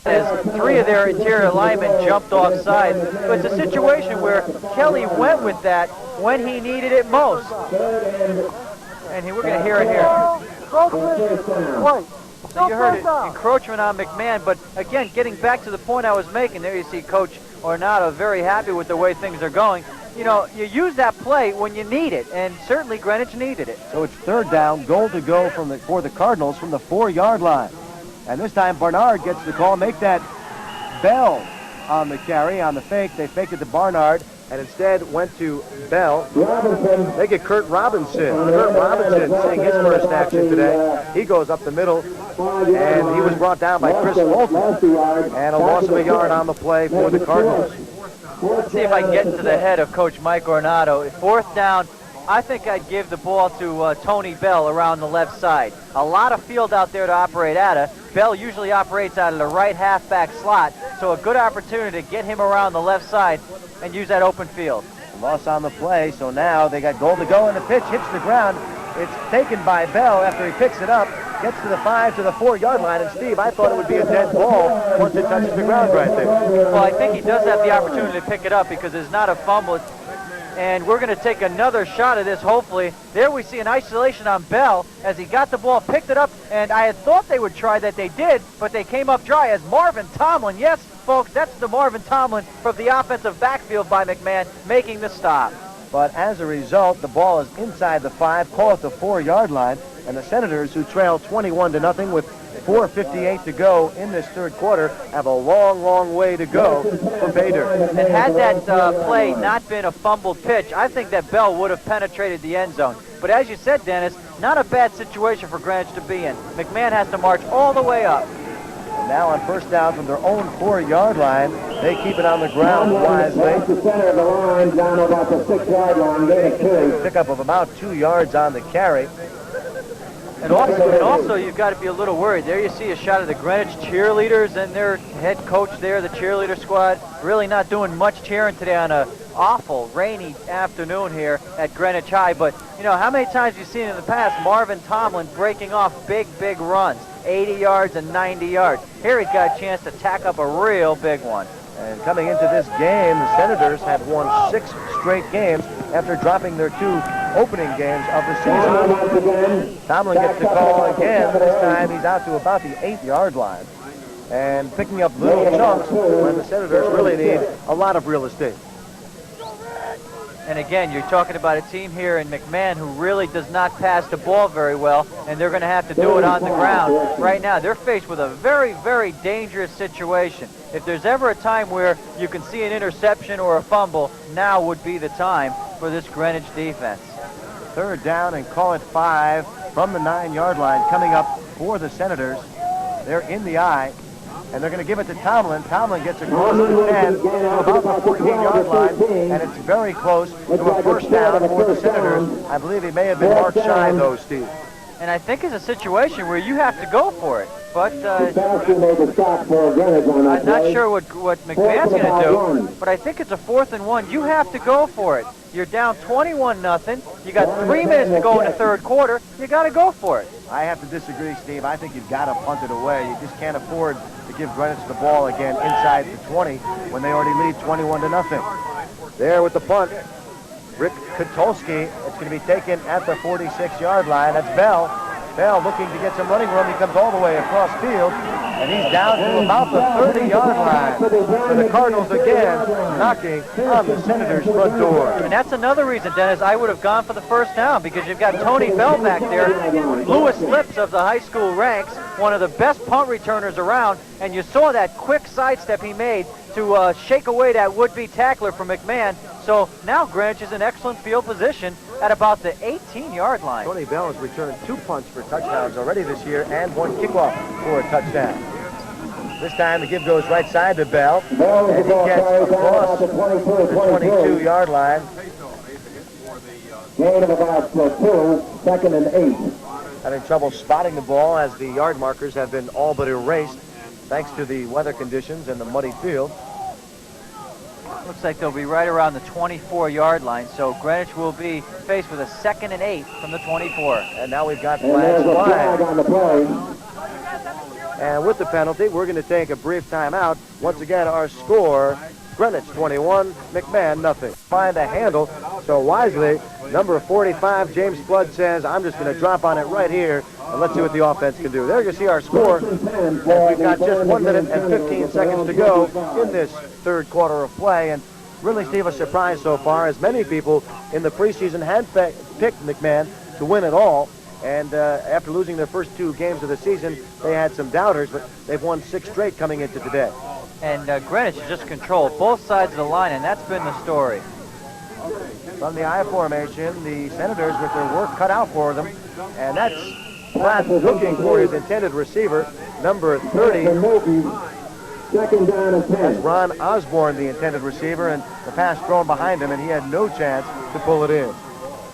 as 3 of their interior linemen jumped offside. But it's a situation where Kelly went with that when he needed it most. And we're going to hear it here. So you heard it, encroachment on McMahon, but again, getting back to the point I was making, there you see Coach Ornato very happy with the way things are going. You use that play when you need it, and certainly Greenwich needed it. So it's third down, goal to go for the Cardinals from the 4-yard line. And this time Barnard gets the call. Make that Bell on the carry, on the fake. They faked it to Barnard and instead went to Bell. They get Kurt Robinson. Kurt Robinson seeing his first action today. He goes up the middle, and he was brought down by Chris Fulton. And a loss of a yard on the play for the Cardinals. Let's see if I can get into the head of Coach Mike Ornato. Fourth down, I think I'd give the ball to Tony Bell around the left side. A lot of field out there to operate out of. Bell usually operates out of the right halfback slot, so a good opportunity to get him around the left side and use that open field. Loss on the play, so now they got goal to go, and the pitch hits the ground. It's taken by Bell after he picks it up, gets to the 5 to the 4-yard line, and Steve, I thought it would be a dead ball once it touches the ground right there. Well, I think he does have the opportunity to pick it up because it's not a fumble. And we're going to take another shot of this, hopefully. There we see an isolation on Bell as he got the ball, picked it up, and I had thought they would try that. They did, but they came up dry as Marvin Tomlin. Yes, folks, that's the Marvin Tomlin from the offensive backfield by McMahon making the stop. But as a result, the ball is inside the 5, call it the 4-yard line, and the Senators, who trail 21-0 with 4:58 to go in this third quarter, have a long, long way to go for Bader. And had that play not been a fumbled pitch, I think that Bell would have penetrated the end zone. But as you said, Dennis, not a bad situation for Greenwich to be in. McMahon has to march all the way up. And now on first down from their own 4-yard line, they keep it on the ground wisely. The center of the line, down about the 6-yard line, gain of 2. Pickup of about 2 yards on the carry. And also, you've got to be a little worried. There you see a shot of the Greenwich cheerleaders and their head coach there, the cheerleader squad, really not doing much cheering today on an awful rainy afternoon here at Greenwich High. But, how many times have you seen in the past Marvin Tomlin breaking off big, big runs, 80 yards and 90 yards. Here he's got a chance to tack up a real big one. And coming into this game, the Senators had won 6 straight games after dropping their 2 opening games of the season. Tomlin gets the call again. This time he's out to about the 8-yard line and picking up little chunks when the Senators really need a lot of real estate. And again, you're talking about a team here in McMahon who really does not pass the ball very well, and they're going to have to do it on the ground. Right now, they're faced with a very, very dangerous situation. If there's ever a time where you can see an interception or a fumble, now would be the time. for this Greenwich defense. Third down and call it 5 from the 9-yard line coming up for the Senators. They're in the eye, and they're going to give it to Tomlin. Tomlin gets across the 10 to about the 14-yard line, and it's very close to a first down for the Senators. I believe he may have been marked shy, though, Steve. And I think it's a situation where you have to go for it. But I'm not sure what McMahon's going to do, but I think it's a 4th and 1. You have to go for it. You're down 21-0. You got 3 minutes to go in the third quarter. You got to go for it. I have to disagree, Steve. I think you've got to punt it away. You just can't afford to give Greenwich the ball again inside the 20 when they already lead 21-0. There with the punt, Rick Kotulski. It's going to be taken at the 46-yard line. That's Bell. Bell looking to get some running room. He comes all the way across field, and he's down to about the 30-yard line. For the Cardinals again, knocking on the Senators' front door. And that's another reason, Dennis, I would have gone for the first down, because you've got Tony Bell back there, Lewis Lips of the high school ranks, one of the best punt returners around, and you saw that quick sidestep he made to shake away that would-be tackler from McMahon. So now Greenwich is in excellent field position at about the 18-yard line. Tony Bell has returned 2 punts for touchdowns already this year and 1 kickoff for a touchdown. This time the give goes right side to Bell, and he gets across the 22-yard line. Gain of about 2, 2nd and 8. Having trouble spotting the ball as the yard markers have been all but erased thanks to the weather conditions and the muddy field. Looks like they'll be right around the 24-yard line, so Greenwich will be faced with a 2nd and 8 from the 24. And now we've got flags flying. On the play. And with the penalty, we're going to take a brief timeout. Once again, our score, Greenwich 21, McMahon nothing. Find a handle, so wisely, number 45, James Flood says, I'm just going to drop on it right here, and let's see what the offense can do. There you see our score. And we've got just 1 minute and 15 seconds to go in this third quarter of play. And really, Steve, a surprise so far, as many people in the preseason had picked McMahon to win it all. And after losing their first 2 games of the season, they had some doubters, but they've won 6 straight coming into today. And Greenwich just controlled both sides of the line, and that's been the story. From the I formation, the Senators with their work cut out for them, and that's Platt looking for his intended receiver, number 30. 2nd down and 10. That's Ron Osborne, the intended receiver, and the pass thrown behind him, and he had no chance to pull it in.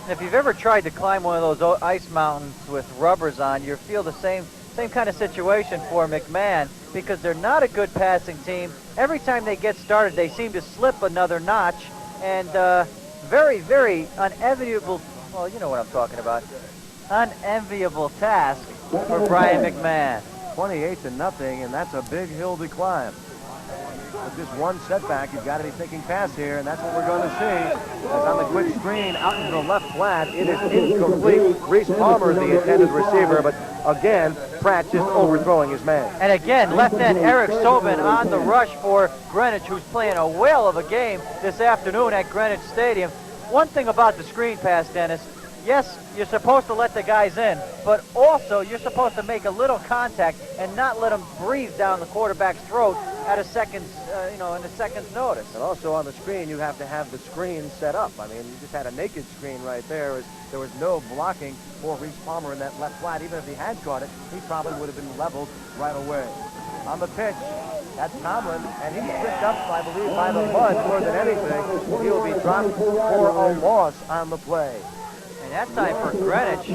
If you've ever tried to climb one of those ice mountains with rubbers on, you feel the same kind of situation for McMahon, because they're not a good passing team. Every time they get started, they seem to slip another notch, and very, very unenviable, well, you know what I'm talking about, unenviable task for Brien McMahon. 28-0, and that's a big hill to climb. With just one setback, you've got to be thinking pass here, and that's what we're going to see. As on the quick screen, out into the left flat, it is incomplete. Reese Palmer, the intended receiver, but again, Pratt just overthrowing his man. And again, left end Eric Sobin on the rush for Greenwich, who's playing a whale of a game this afternoon at Greenwich Stadium. One thing about the screen pass, Dennis, yes, you're supposed to let the guys in, but also you're supposed to make a little contact and not let them breathe down the quarterback's throat at a second's, in a second's notice. And also on the screen, you have to have the screen set up. I mean, you just had a naked screen right there. There was no blocking for Reese Palmer in that left flat. Even if he had caught it, he probably would have been leveled right away. On the pitch, that's Tomlin, and he's picked up, I believe, by the mud more than anything. He'll be dropped for a loss on the play. And that time for Greenwich,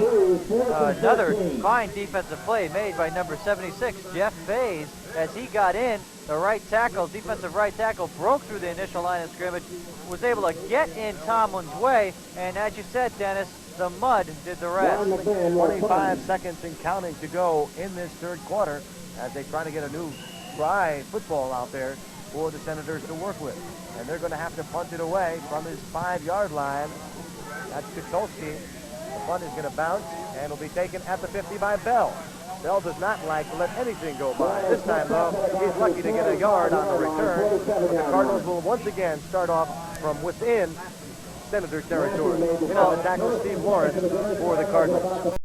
another fine defensive play made by number 76, Jeff Faze, as he got in. The right tackle, defensive right tackle, broke through the initial line of scrimmage, was able to get in Tomlin's way, and as you said, Dennis, the mud did the rest. 25 seconds and counting to go in this third quarter as they try to get a new dry football out there for the Senators to work with. And they're going to have to punt it away from his 5-yard line. That's Kotulski. The punt is going to bounce and will be taken at the 50 by Bell. Bell does not like to let anything go by. This time, though, he's lucky to get a yard on the return. But the Cardinals will once again start off from within Senator territory. In on the tackle, Steve Lawrence for the Cardinals.